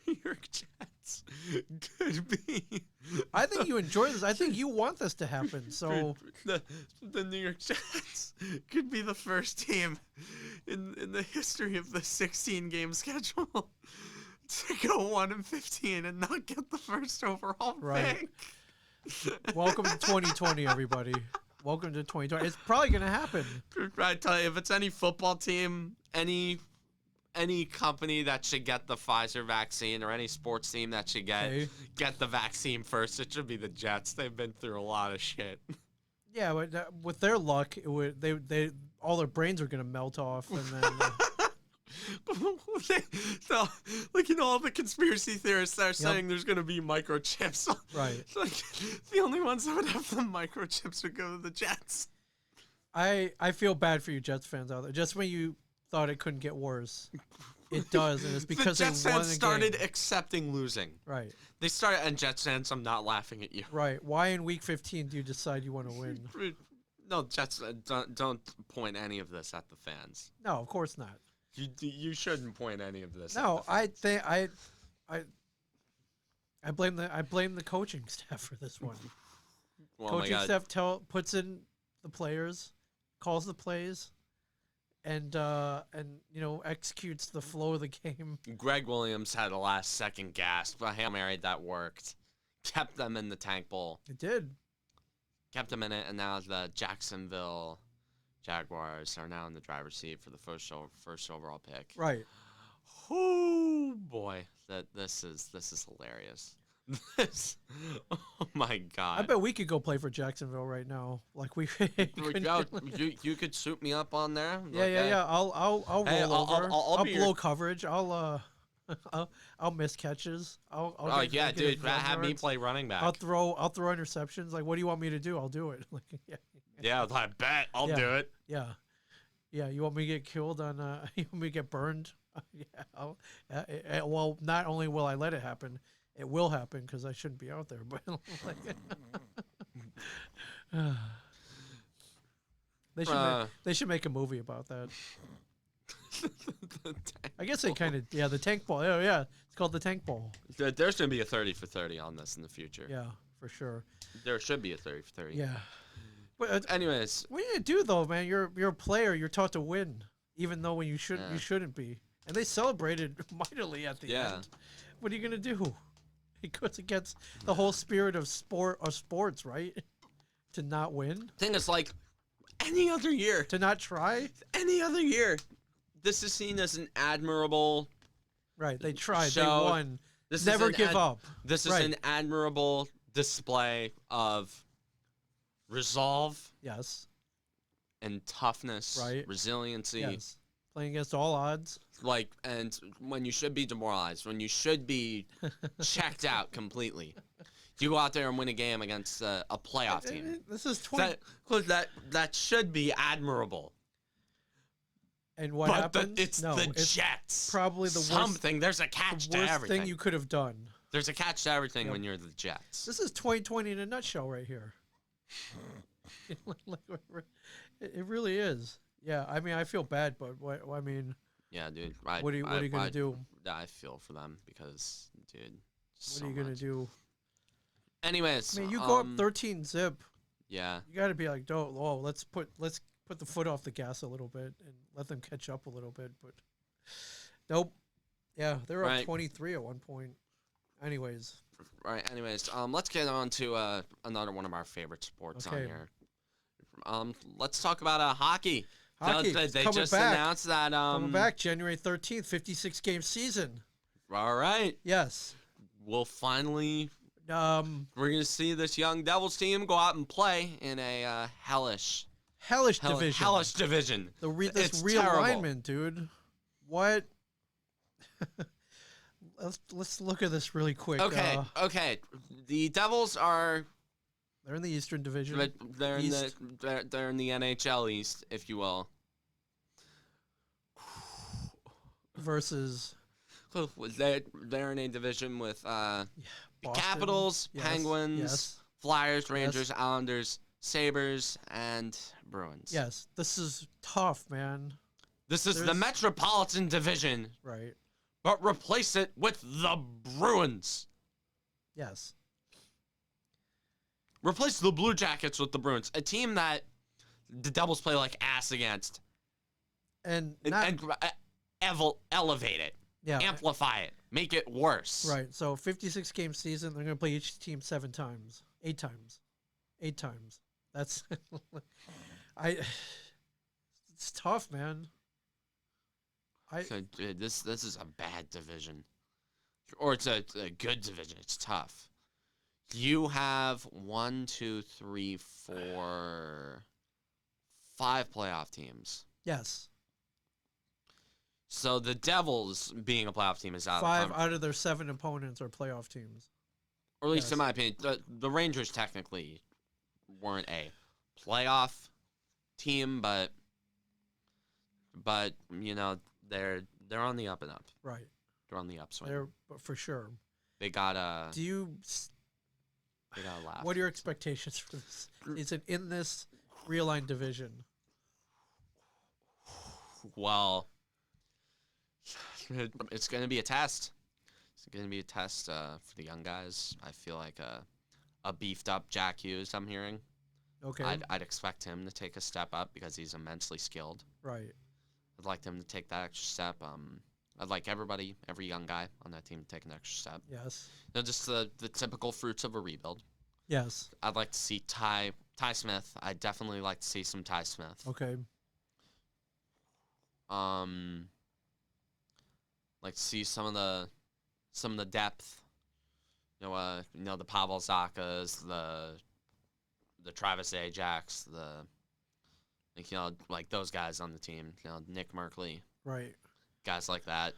New York Jets could be. I think you enjoy this. I think you want this to happen. So the New York Jets could be the first team in the history of the 16-game schedule to go 1-15 and not get the first overall pick. Welcome to 2020, everybody. Welcome to 2020. It's probably going to happen. I tell you, if it's any football team, any company that should get the Pfizer vaccine, or any sports team that should get the vaccine first, it should be the Jets. They've been through a lot of shit. Yeah, but with their luck, they all their brains are going to melt off, and then all the conspiracy theorists are saying there's going to be microchips. Right. Like, the only ones that would have the microchips would go to the Jets. I feel bad for you Jets fans out there. Just when you thought it couldn't get worse, it does, and it's because the Jets they won fans the started game. Accepting losing. Right. They started, and Jets fans, I'm not laughing at you. Right. Why in week 15 do you decide you want to win? No, Jets, don't point any of this at the fans. No, of course not. You shouldn't point any of this. No, I blame the coaching staff for this one. Oh coaching staff puts in the players, calls the plays, and executes the flow of the game. Greg Williams had a last-second gasp, a Hail Mary that worked. Kept them in the tank bowl. It did. Kept them in it, and now the Jacksonville Jaguars are now in the driver's seat for the first overall pick. Right. Oh boy, this is hilarious. Oh my god. I bet we could go play for Jacksonville right now. Like we. You could suit me up on there. Yeah. I'll roll over. I'll blow coverage. I'll miss catches. I'll dude. Have me play running back. I'll throw interceptions. Like, what do you want me to do? I'll do it. Like, yeah, I bet I'll do it. Yeah. You want me to get killed on? You want me to get burned? Yeah. Well, not only will I let it happen, it will happen because I shouldn't be out there. But they should make a movie about that. I guess they kind of the tank ball. Oh yeah, it's called the tank ball. There's gonna be a 30 for 30 on this in the future. Yeah, for sure. There should be a 30 for 30. Yeah. But anyways, what do you do though, man? You're a player. You're taught to win, even though when you shouldn't be. And they celebrated mightily at the end. What are you gonna do? It goes against the whole spirit of sports, right? To not win. Thing is, like any other year, to not try. Any other year, this is seen as an admirable. Right, they tried. Show. They won. Never give up. This is an admirable display of resolve. Yes. And toughness. Right. Resiliency. Yes. Playing against all odds. Like, and when you should be demoralized, when you should be checked out completely, you go out there and win a game against a playoff team. This is 20. That should be admirable. And what happened? It's the Jets. Probably the worst. Something. There's a catch to everything. Thing you could have done. There's a catch to everything when you're the Jets. This is 2020 in a nutshell right here. It really is. Yeah, I mean, I feel bad, but I mean. Yeah, dude. What are you gonna do? I feel for them because, dude, What are you gonna do? Anyways, I mean, you go up 13-zip. Yeah. You got to be like, let's put the foot off the gas a little bit and let them catch up a little bit. But nope. Yeah, they were up 23 at one point. Anyways. Right. Anyways, let's get on to another one of our favorite sports on here. Let's talk about hockey. Hockey. They just announced that coming back January 13th, 56-game season. All right. Yes. We'll finally. We're gonna see this young Devils team go out and play in a hellish division. Hellish division. This realignment, dude. What? Let's look at this really quick. Okay. The Devils are. They're in the Eastern Division. They're in the NHL East, if you will. Versus. They're in a division with Capitals, Penguins, Flyers, Rangers, Islanders, Sabres, and Bruins. Yes, this is tough, man. This is the Metropolitan Division. Right. But replace it with the Bruins. Yes. Replace the Blue Jackets with the Bruins, a team that the Devils play like ass against. And elevate it. Yeah. Amplify it. Make it worse. Right. So 56-game season, they're going to play each team 7 times. 8 times. 8 times. That's it's tough, man. This is a bad division. Or it's a good division. It's tough. You have 1, 2, 3, 4, 5 playoff teams. Yes. So the Devils, being a playoff team, is out. 5 out of their 7 opponents are playoff teams. Or at least in my opinion, the Rangers technically weren't a playoff team, but you know they're on the up and up. Right. They're on the upswing. They're for sure. They got a. They got a laugh. What are your expectations for this? Is it in this realigned division? Well, it's going to be a test. It's going to be a test for the young guys. I feel like a beefed up Jack Hughes, I'm hearing. Okay. I'd expect him to take a step up because he's immensely skilled. Right. I'd like him to take that extra step. I'd like every young guy on that team to take an extra step. Yes. You know, just the typical fruits of a rebuild. Yes. I'd like to see Ty Smith. I'd definitely like to see some Ty Smith. Okay. Like to see some of the depth. You know the Pavel Zakas, the Travis Ajax, like those guys on the team. You know, Nick Merkley. Right. Guys like that.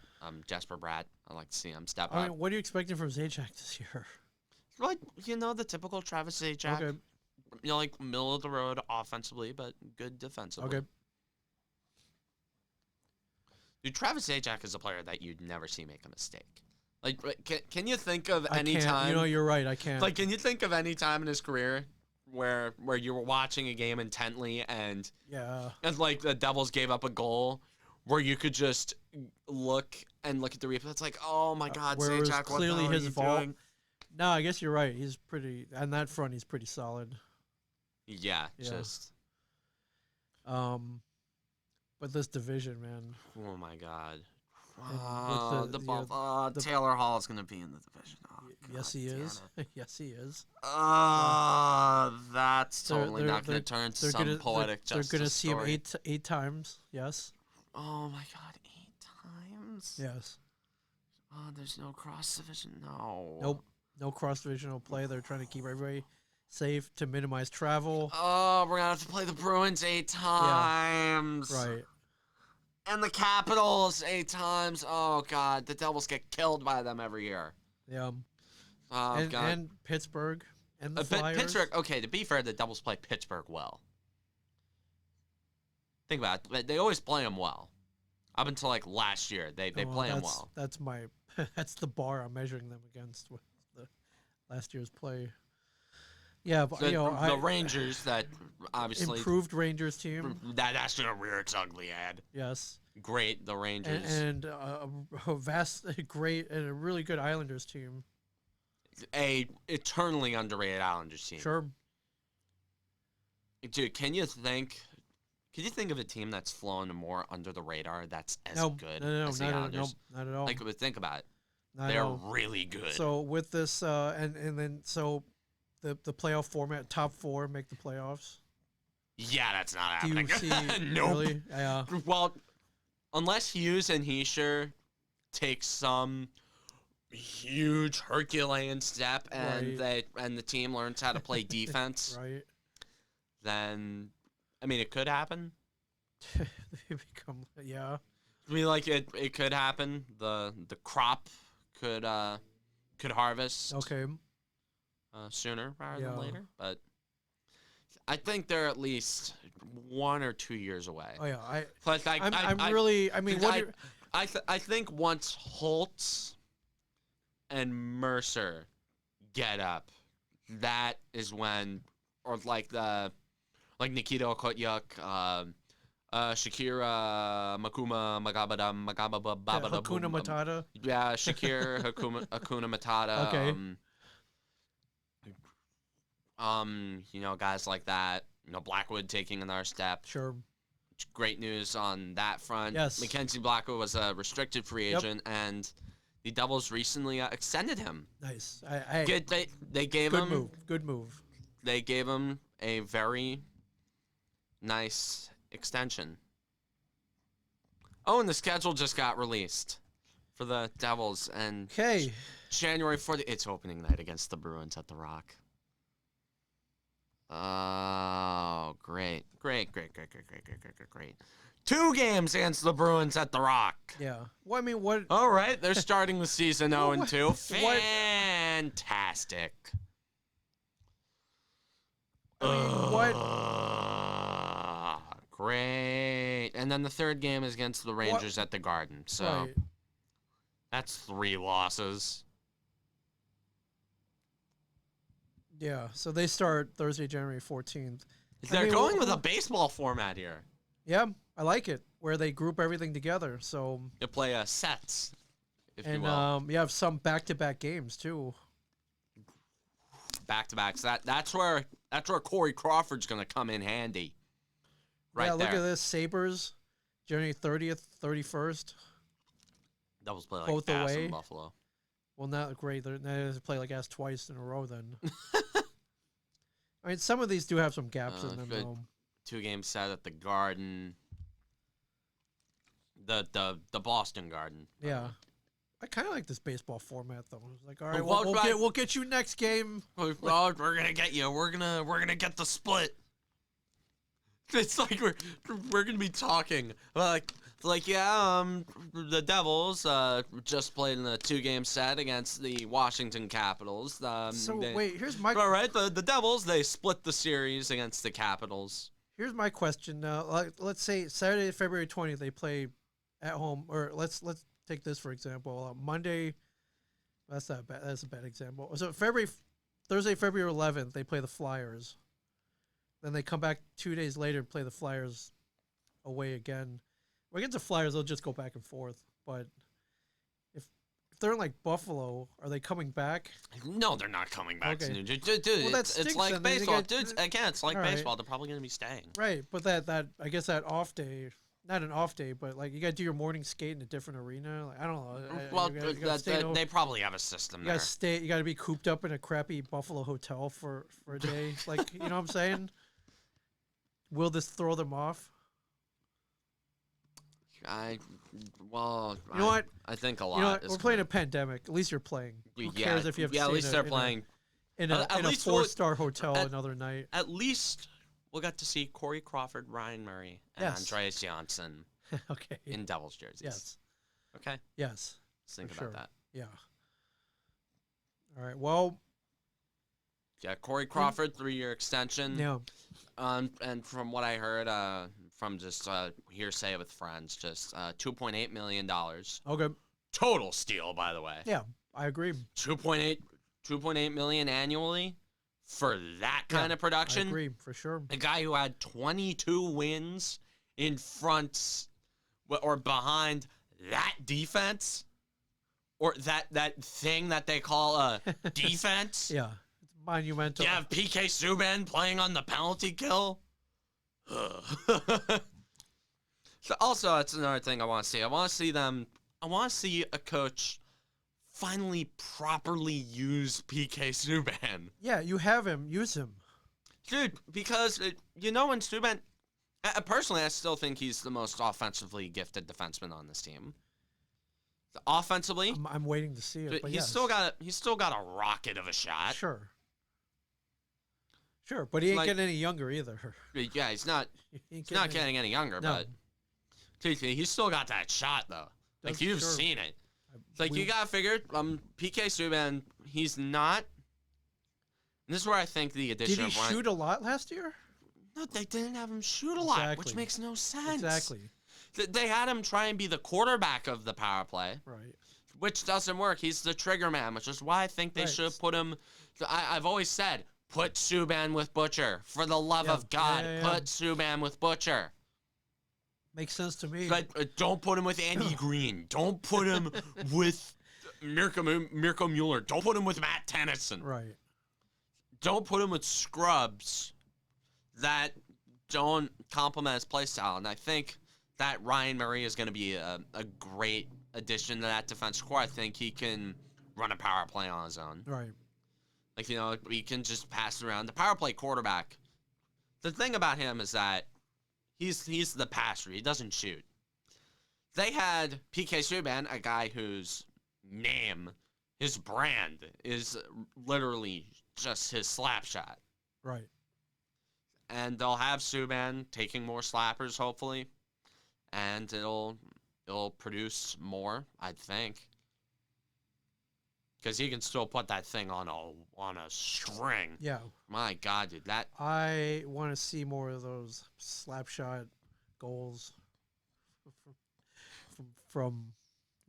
Jesper Bratt. I'd like to see him step up. I mean, what are you expecting from Zajac this year? Like, the typical Travis Zajac. Okay. Like middle of the road offensively, but good defensively. Okay. Dude, Travis Zajac is a player that you'd never see make a mistake. Like, can you think of any time? You know, you're right. I can't. Like, can you think of any time in his career where you were watching a game intently and like the Devils gave up a goal where you could just look at the replay? It's like, oh my God, where Zajac, it was clearly what the hell his are you fault. doing? No, I guess you're right. He's pretty on that front. He's pretty solid. Yeah, just. But this division, man. Oh my God. The Taylor Hall is going to be in the division. Oh, yes, he is. Yes, he is. That's totally not going to turn to some poetic justice. They're going to see story. him eight times. Yes. Oh my God, 8 times? Yes. Oh, there's no cross division. No. Nope. No cross divisional play. They're trying to keep everybody safe to minimize travel. Oh, we're going to have to play the Bruins 8 times. Yeah. Right. And the Capitals 8 times. Oh, God. The Devils get killed by them every year. Yeah. Oh, God. And Pittsburgh. And the Flyers. Pittsburgh. Okay, to be fair, the Devils play Pittsburgh well. Think about it. They always play them well. Up until, like, last year. They play them well. That's the bar I'm measuring them against with the last year's play. Yeah, but the Rangers that obviously improved Rangers team that's gonna rear its ugly head. Yes, great the Rangers and a vast, great, and a really good Islanders team. a eternally underrated Islanders team. Sure. Dude, can you think of a team that's flown more under the radar that's as good No, as the Islanders? not at all. Like, but think about it. Not They're at all. really good. So with this, and then so the playoff format, top 4 make the playoffs. Yeah, that's not Do happening. you see? Nope. Really? Yeah. Well, unless Hughes and Heischer take some huge Herculean step and the team learns how to play defense, Right. then I mean it could happen. They become I mean, like it could happen. The crop could harvest okay. Sooner rather than Yeah. later, but I think they're at least 1 or 2 years away. Oh yeah. Plus, I'm really. I mean, what? I think once Holtz and Mercer get up, that is when, or like Nikita Okotyuk, Shakira Makuma Hakuna Matata. Yeah, Shakir Hakuna Matata. Okay. Guys like that. Blackwood taking another step. Sure. Great news on that front. Yes. Mackenzie Blackwood was a restricted free agent, and the Devils recently extended him. Nice. They gave him Good move. They gave him a very nice extension. Oh, and the schedule just got released for the Devils, and Okay. January 4th. It's opening night against the Bruins at the Rock. Oh, great. 2 games against the Bruins at the Rock. Yeah. Well, I mean, what? All right, they're starting the season 0-2. What? Fantastic. I mean, what? Great. And then the 3rd game is against the Rangers at the Garden. So Right. that's 3 losses. Yeah. So they start Thursday, January 14th. They're going with a baseball format here. Yeah, I like it where they group everything together. So You play sets, if you and will. you have some back-to-back games too. Back-to-backs. That's where Corey Crawford's going to come in handy. Right yeah, there. look at this. Sabres, January 30th, 31st. Devils play like both ass away. in Buffalo. Well, not great. They have to play like ass twice in a row then. I mean, some of these do have some gaps in them, good. though. 2-game set at the Garden. The Boston Garden. Yeah. I kind of like this baseball format, though. It's like, all right, Well, we'll get you next game. We're gonna get you. We're gonna get the split. It's like we're gonna be talking the Devils just played in a 2-game set against the Washington Capitals. Wait, here's my all right. The Devils, they split the series against the Capitals. Here's my question. Let's say Saturday, February 20th, they play at home, or let's take this for example. Monday, that's not bad. That's a bad example. So Thursday, February 11th, they play the Flyers. Then they come back 2 days later and play the Flyers away again. Well, against the Flyers, they'll just go back and forth. But if they're in like Buffalo, are they coming back? No, they're not coming back. Okay. Dude, Well, it's like then. baseball. Dude, again, it's like All right. baseball. They're probably gonna be staying. Right, but that I guess that off day, not an off day, but like you got to do your morning skate in a different arena. Like, I don't know. Well, you gotta stay in a- they probably have a system You there. gotta stay. You gotta be cooped up in a crappy Buffalo hotel for a day. Like, you know what I'm saying? Will this throw them off? You know what? I think a lot. You know what? is We're playing a pandemic. At least you're playing. Who Yeah, cares if you have to at stay least they're playing. in At a least 4-star hotel another night? At least we'll get to see Corey Crawford, Ryan Murray, and Yes. Andreas Janssen Okay. in Devils jerseys. Yes. Okay. Yes. Let's think For about sure. that. Yeah. All right. Well. Yeah, Corey Crawford, 3-year extension. Yeah. And from what I heard, from just hearsay with friends, just $2.8 million. Okay. Total steal, by the way. Yeah, I agree. 2.8 million annually for that kind of production. I agree for sure. A guy who had 22 wins in front or behind that defense or that thing that they call a defense. Yeah, it's monumental. You have PK Subban playing on the penalty kill. So also, that's another thing I want to see. I want to see a coach finally properly use PK Subban. Yeah, you have him. Use him. Dude, because, when Subban... personally, I still think he's the most offensively gifted defenseman on this team. Offensively... I'm waiting to see it, but he's still got a rocket of a shot. Sure, but he ain't getting any younger either. Yeah, he's not getting any younger, No. but... Dude, he's still got that shot, though. Like, you've seen it. It's like, you gotta figure, PK Subban, he's not... This is where I think the addition Did of he Ryan... shoot a lot last year? No, they didn't have him shoot a lot, which makes no sense. Exactly. They had him try and be the quarterback of the power play. Right. Which doesn't work. He's the trigger man, which is why I think they should have put him... I've always said, put Subban with Butcher. For the love of God, put Subban with Butcher. Makes sense to me. But don't put him with Andy Green. Don't put him with Mirko Mueller. Don't put him with Matt Tennyson. Right. Don't put him with scrubs that don't complement his play style. And I think that Ryan Murray is going to be a great addition to that defense core. I think he can run a power play on his own. Right. Like, he can just pass it around. The power play quarterback, the thing about him is that he's the passer. He doesn't shoot. They had PK Subban, a guy whose name, his brand, is literally just his slap shot. Right. And they'll have Subban taking more slappers, hopefully. And it'll produce more, I think. Because he can still put that thing on a string. Yeah. My God, dude, that... I want to see more of those slap shot goals from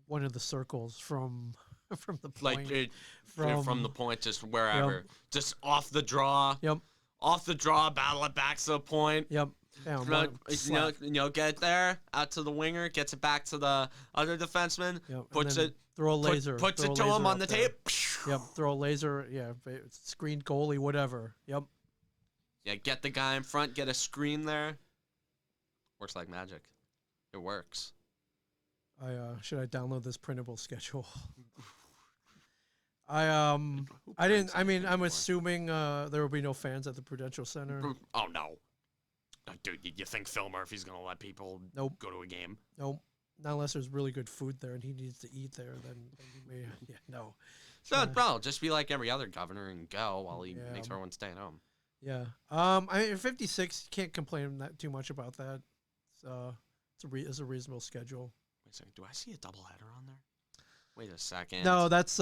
one of the circles, from the point. Like, from the point, just wherever. Yep. Just off the draw. Yep. Off the draw, battle it back to the point. Yep. Get there, out to the winger, gets it back to the other defenseman, puts it... Throw a laser. Puts it to him on the tape. Yep. Throw a laser. Yeah. Screen goalie, whatever. Yep. Yeah. Get the guy in front. Get a screen there. Works like magic. It works. Should I download this printable schedule? I'm assuming there will be no fans at the Prudential Center. Oh no. Dude, you think Phil Murphy's gonna let people go to a game? Nope. Not unless there's really good food there and he needs to eat there, then he may. Yeah, no. So, bro, just be like every other governor and go while he makes everyone stay at home. Yeah. 56, can't complain that too much about that. It's a reasonable schedule. Wait a second. Do I see a doubleheader on there? Wait a second. No, that's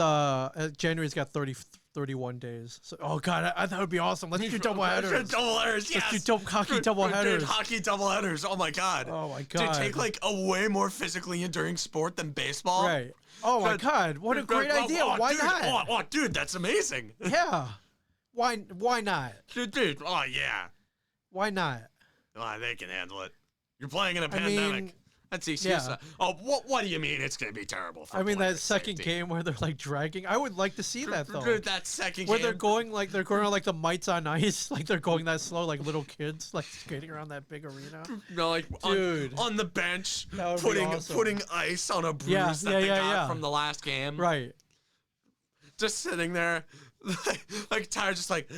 January's got 31 days. So, oh god, I thought it would be awesome. Let's do doubleheaders. Doubleheaders, yes. Let's do hockey doubleheaders. Dude, hockey doubleheaders. Oh my god. Oh my god. Dude, take like a way more physically enduring sport than baseball. Right. Oh my god, what a great idea. Why not? Oh, dude, that's amazing. Yeah. Why not? Dude. Oh yeah. Why not? Oh, they can handle it. You're playing in a pandemic. That's easy. Yeah. Oh, what do you mean it's going to be terrible? For that second game where they're like dragging. I would like to see that though. Dude, that second where game. they're going like the mites on ice, like they're going that slow, like little kids, like skating around that big arena. No, like dude, on the bench, awesome. putting ice on a bruise that they got from the last game. Right. Just sitting there, like tired, just like.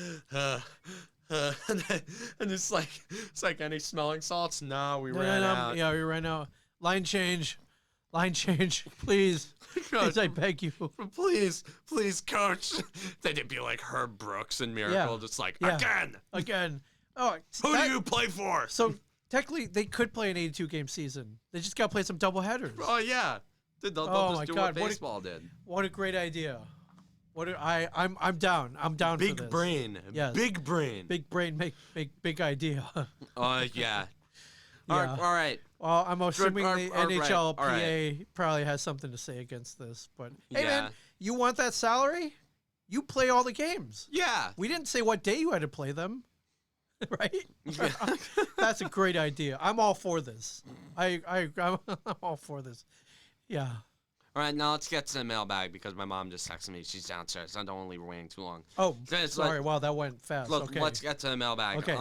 And it's like any smelling salts. No, we ran out. Yeah, we ran out. Line change, please. Please, I beg you. Please, coach. They did be like Herb Brooks and Miracle, just like again. Oh, who do you play for? So technically, they could play an 82-game season. They just got to play some doubleheaders. Oh yeah, they'll just do what baseball did. What a great idea. I'm down. I'm down big for this. Brain. Yes. Big brain. Big brain. Make big idea. Yeah. All right. Well, I'm assuming the NHLPA probably has something to say against this, but hey, man, you want that salary? You play all the games. Yeah. We didn't say what day you had to play them, right? Yeah. That's a great idea. I'm all for this. I'm all for this. Yeah. All right, now let's get to the mailbag because my mom just texted me. She's downstairs. I don't want to leave her waiting too long. Oh, So it's sorry. Wow, that went fast. Look, Okay. let's get to the mailbag. Okay.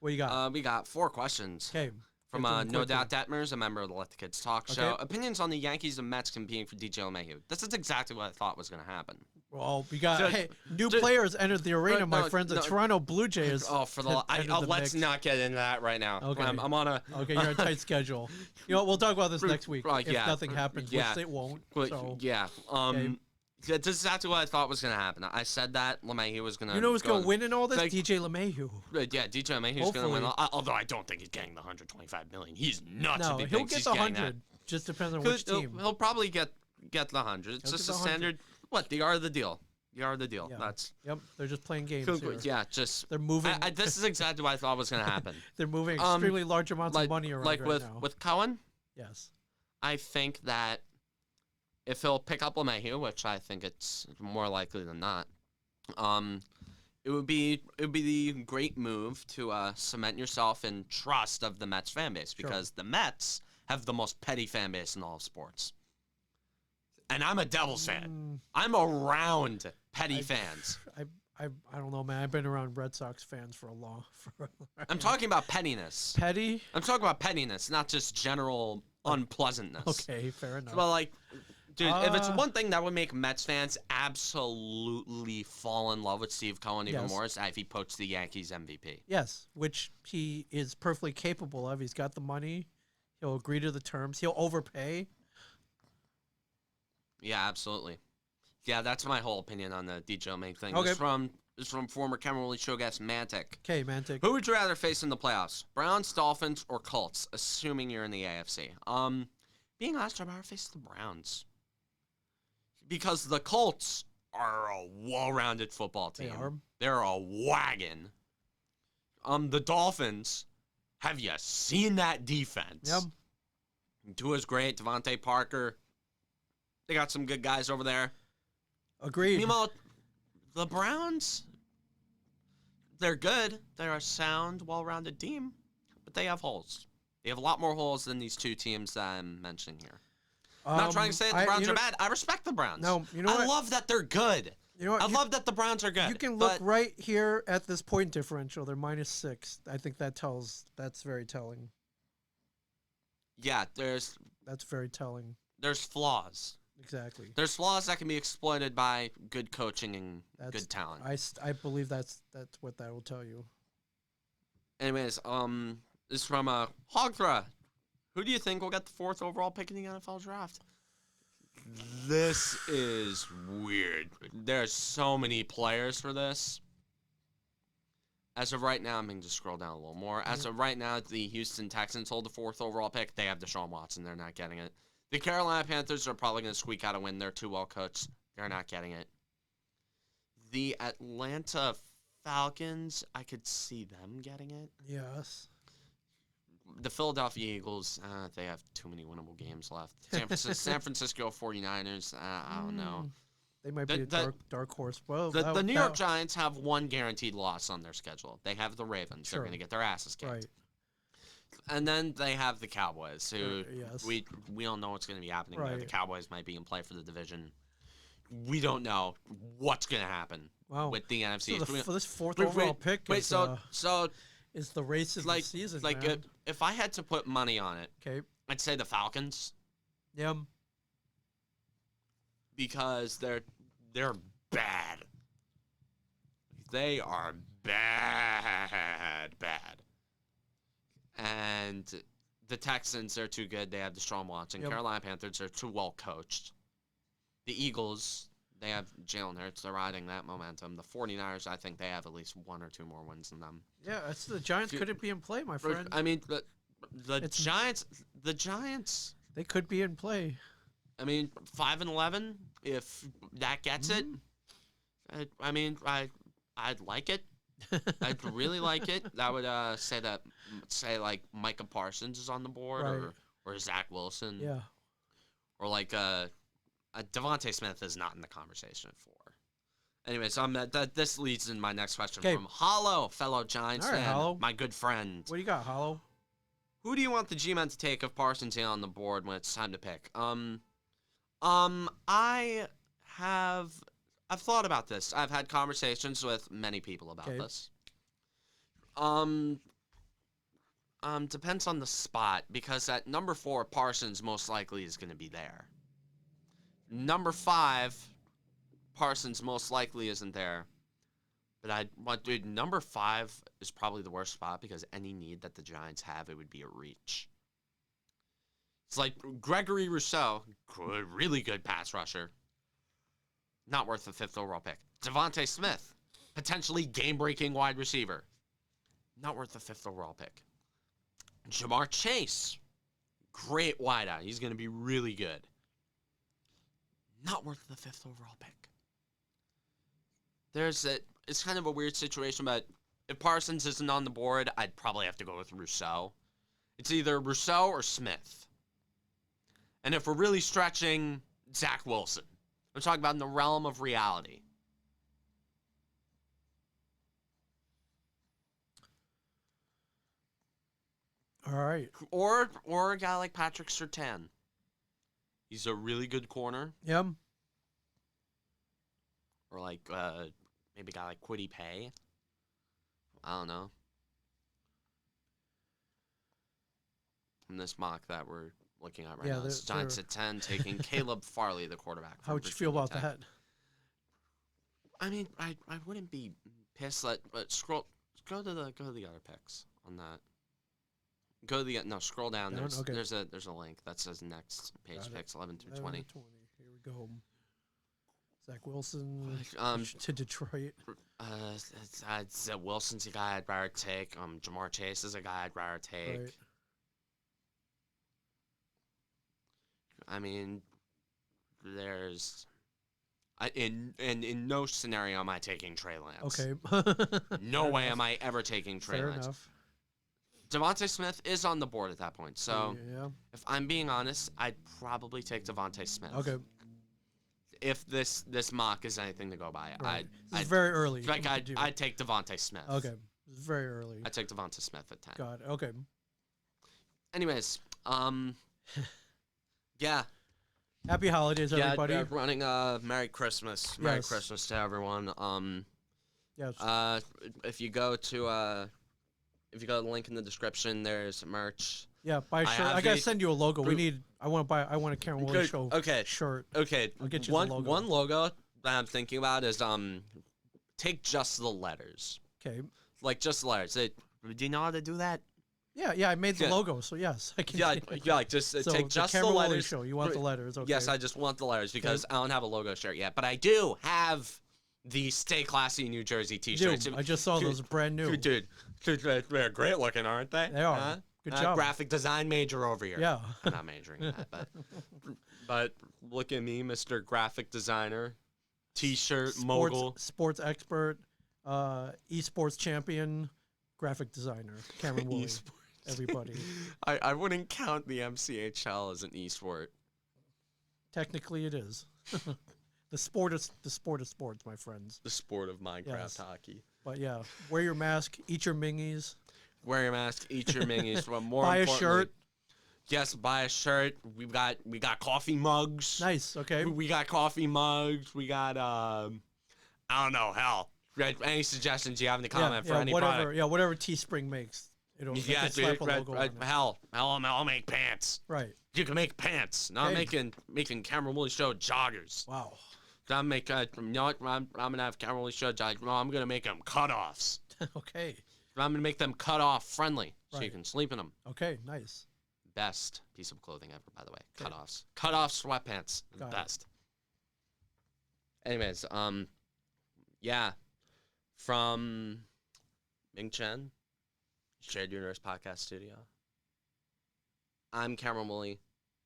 What you got? We got 4 questions. Okay. From No Doubt Detmers, a member of the Let the Kids Talk show. Okay. Opinions on the Yankees and Mets competing for DJ LeMahieu. This is exactly what I thought was going to happen. Well, we got new players entered the arena. My friends, the Toronto Blue Jays. Oh, for the let's not get into that right now. Okay, I'm on a okay. You're on a tight schedule. You know, we'll talk about this next week if nothing happens, which it won't. So. Yeah. This is exactly what I thought was going to happen. I said that LeMahieu was going to. You know who's going to win in all this? DJ LeMahieu. Yeah, DJ LeMahieu's going to win. Although I don't think he's getting the $125 million. He's nuts. No, he'll get the 100. Just depends on which team. He'll probably get the 100. It's just a standard. What? The art of the deal. The art of the deal. Yeah. That's. Yep. They're just playing games here. Yeah, just. They're moving. This is exactly what I thought was going to happen. They're moving extremely large amounts of money around like right now. with Cohen. Yes. I think that if he'll pick up LeMahieu, which I think it's more likely than not, it would be the great move to cement yourself in trust of the Mets fan base because the Mets have the most petty fan base in all of sports. And I'm a Devils fan. I'm around petty fans. I don't know, man. I've been around Red Sox fans for a long. I'm talking about pettiness. Petty? I'm talking about pettiness, not just general unpleasantness. Okay, fair enough. Well, like, dude, if it's one thing that would make Mets fans absolutely fall in love with Steve Cohen even more, is if he poached the Yankees MVP. Yes, which he is perfectly capable of. He's got the money. He'll agree to the terms. He'll overpay. Yeah, absolutely. Yeah, that's my whole opinion on the DJ LeMahieu thing. Okay. It's from former Cameron Wooley show guest Mantic. Okay, Mantic. Who would you rather face in the playoffs? Browns, Dolphins, or Colts? Assuming you're in the AFC. Being honest, I'd rather face the Browns. Because the Colts are a well-rounded football team. They are. They're a wagon. The Dolphins, have you seen that defense? Yep. Tua's great. Devontae Parker. They got some good guys over there. Agreed. Meanwhile, the Browns, they're good. They're a sound, well-rounded team, but they have holes. They have a lot more holes than these two teams that I'm mentioning here. I'm not trying to say that the Browns are bad. I respect the Browns. No, you know what? I love that they're good. You know what? I love that the Browns are good. You can look right here at this point differential. They're -6. I think that's very telling. Yeah, that's very telling. There's flaws. Exactly. There's flaws that can be exploited by good coaching and good talent. I believe that's what that will tell you. Anyways, this is from Hogthra. Who do you think will get the 4th overall pick in the NFL draft? This is weird. There's so many players for this. As of right now, I'm going to scroll down a little more. As of right now, the Houston Texans hold the 4th overall pick. They have Deshaun Watson. They're not getting it. The Carolina Panthers are probably going to squeak out a win. They're too well coached. They're not getting it. The Atlanta Falcons, I could see them getting it. Yes. The Philadelphia Eagles, they have too many winnable games left. San Francisco 49ers, I don't know. They might be a dark horse. Well, the New York Giants have one guaranteed loss on their schedule. They have the Ravens. Sure. They're going to get their asses kicked. Right. And then they have the Cowboys, who yes. we don't know what's going to be happening right. there. The Cowboys might be in play for the division. We don't know what's going to happen with the NFC. So for this 4th overall pick is the race of the season, man. If I had to put money on it, okay, I'd say the Falcons. Yeah. Because they're bad. They are bad. And the Texans are too good. They have Deshaun Watson. Yep. Carolina Panthers are too well coached. The Eagles, they have Jalen Hurts. They're riding that momentum. The 49ers, I think they have at least 1 or 2 more wins than them. Yeah, the Giants couldn't be in play, my friend. I mean, the Giants. They could be in play. I mean, 5-11. If that gets it, I mean, I'd like it. I'd really like it. That would say like Micah Parsons is on the board, right. or Zach Wilson, yeah, or like Devontae Smith is not in the conversation for. Anyway, so this leads in my next question from Hollow, fellow Giants fan, Hollow. my good friend. What do you got, Hollow? Who do you want the G-men to take if Parsons is on the board when it's time to pick? I have I've thought about this. I've had conversations with many people about this. Depends on the spot, because at number 4, Parsons most likely is going to be there. Number 5, Parsons most likely isn't there. But dude, number 5 is probably the worst spot, because any need that the Giants have, it would be a reach. It's like Gregory Rousseau, really good pass rusher. Not worth the 5th overall pick. Devontae Smith, potentially game-breaking wide receiver. Not worth the 5th overall pick. Jamar Chase, great wideout. He's going to be really good. Not worth the 5th overall pick. It's kind of a weird situation, but if Parsons isn't on the board, I'd probably have to go with Rousseau. It's either Rousseau or Smith. And if we're really stretching, Zach Wilson. I'm talking about in the realm of reality. All right. Or a guy like Patrick Surtain. He's a really good corner. Yeah. Or like maybe a guy like Kwity Paye. I don't know. In this mock that we're looking at right now, it's Giants at 10, taking Caleb Farley, the quarterback. How would you feel about that? I mean, I wouldn't be pissed. But scroll, go to the other picks on that. Go to the scroll down. There's a link that says next page picks 11 through 20. Here we go. Zach Wilson to Detroit. Wilson's a guy I'd rather take. Jamar Chase is a guy I'd rather take. Right. I mean, in no scenario am I taking Trey Lance. Okay. No way am I ever taking Trey Lance. Enough. Devontae Smith is on the board at that point. So yeah. If I'm being honest, I'd probably take Devontae Smith. Okay. If this mock is anything to go by, right. It's very early. I'd take Devontae Smith. Okay. It's very early. I'd take Devontae Smith at 10. Got it. Okay. Anyways, yeah. Happy holidays, everybody. Yeah, running Merry Christmas. Yes. Merry Christmas to everyone. Yes. If you go to the link in the description, there's merch. Yeah, buy a shirt. I gotta send you a logo. I want a Karen Wooley show shirt. Okay. I'll get you one the logo. One logo that I'm thinking about is take just the letters. Okay. Like just the letters. Do you know how to do that? Yeah, I made the logo, so yes, I can. Like just so take just the Karen Wooley letters. Show. You want the letters? Okay. Yes, I just want the letters because I don't have a logo shirt yet, but I do have the Stay Classy New Jersey T-shirts. I just saw those, brand new. Dude, they're great looking, aren't they? They are. Good job. Graphic design major over here. Yeah. I'm not majoring in that, but look at me, Mr. Graphic Designer, T-shirt mogul, sports expert, esports champion, graphic designer, Cameron Wooley. Everybody. I wouldn't count the MCHL as an e-sport. Technically, it is. The sport of sports, my friends. The sport of Minecraft hockey. But yeah, wear your mask, eat your mingies. Wear your mask, eat your mingies. But more buy a importantly, shirt. Yes, buy a shirt. We got coffee mugs. Nice. Okay. We got coffee mugs. We got I don't know. Hell, any suggestions you have in the comment for any whatever. product? Yeah, whatever Teespring makes. Dude. I'll make pants. Right. You can make pants. Now I'm making Cameron Wooley Show joggers. Wow. I'm gonna have Cameron Wooley Show joggers. No, I'm gonna make them cutoffs. Okay. I'm gonna make them cutoff friendly, so you can sleep in them. Okay. Nice. Best piece of clothing ever, by the way. Cutoffs. Cutoff sweatpants. Best. Anyways, yeah. From Ming Chen, Shared Universe Podcast Studio. I'm Cameron Wooley.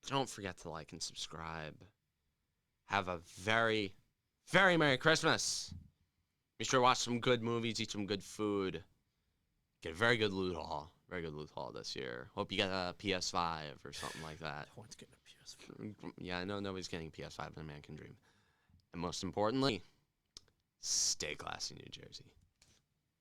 Don't forget to like and subscribe. Have a very, very Merry Christmas. Be sure to watch some good movies, eat some good food. Get a very good loot haul. Very good loot haul this year. Hope you get a PS5 or something like that. No one's getting a PS5. Yeah, I know nobody's getting a PS5, but a man can dream. And most importantly, stay classy, New Jersey.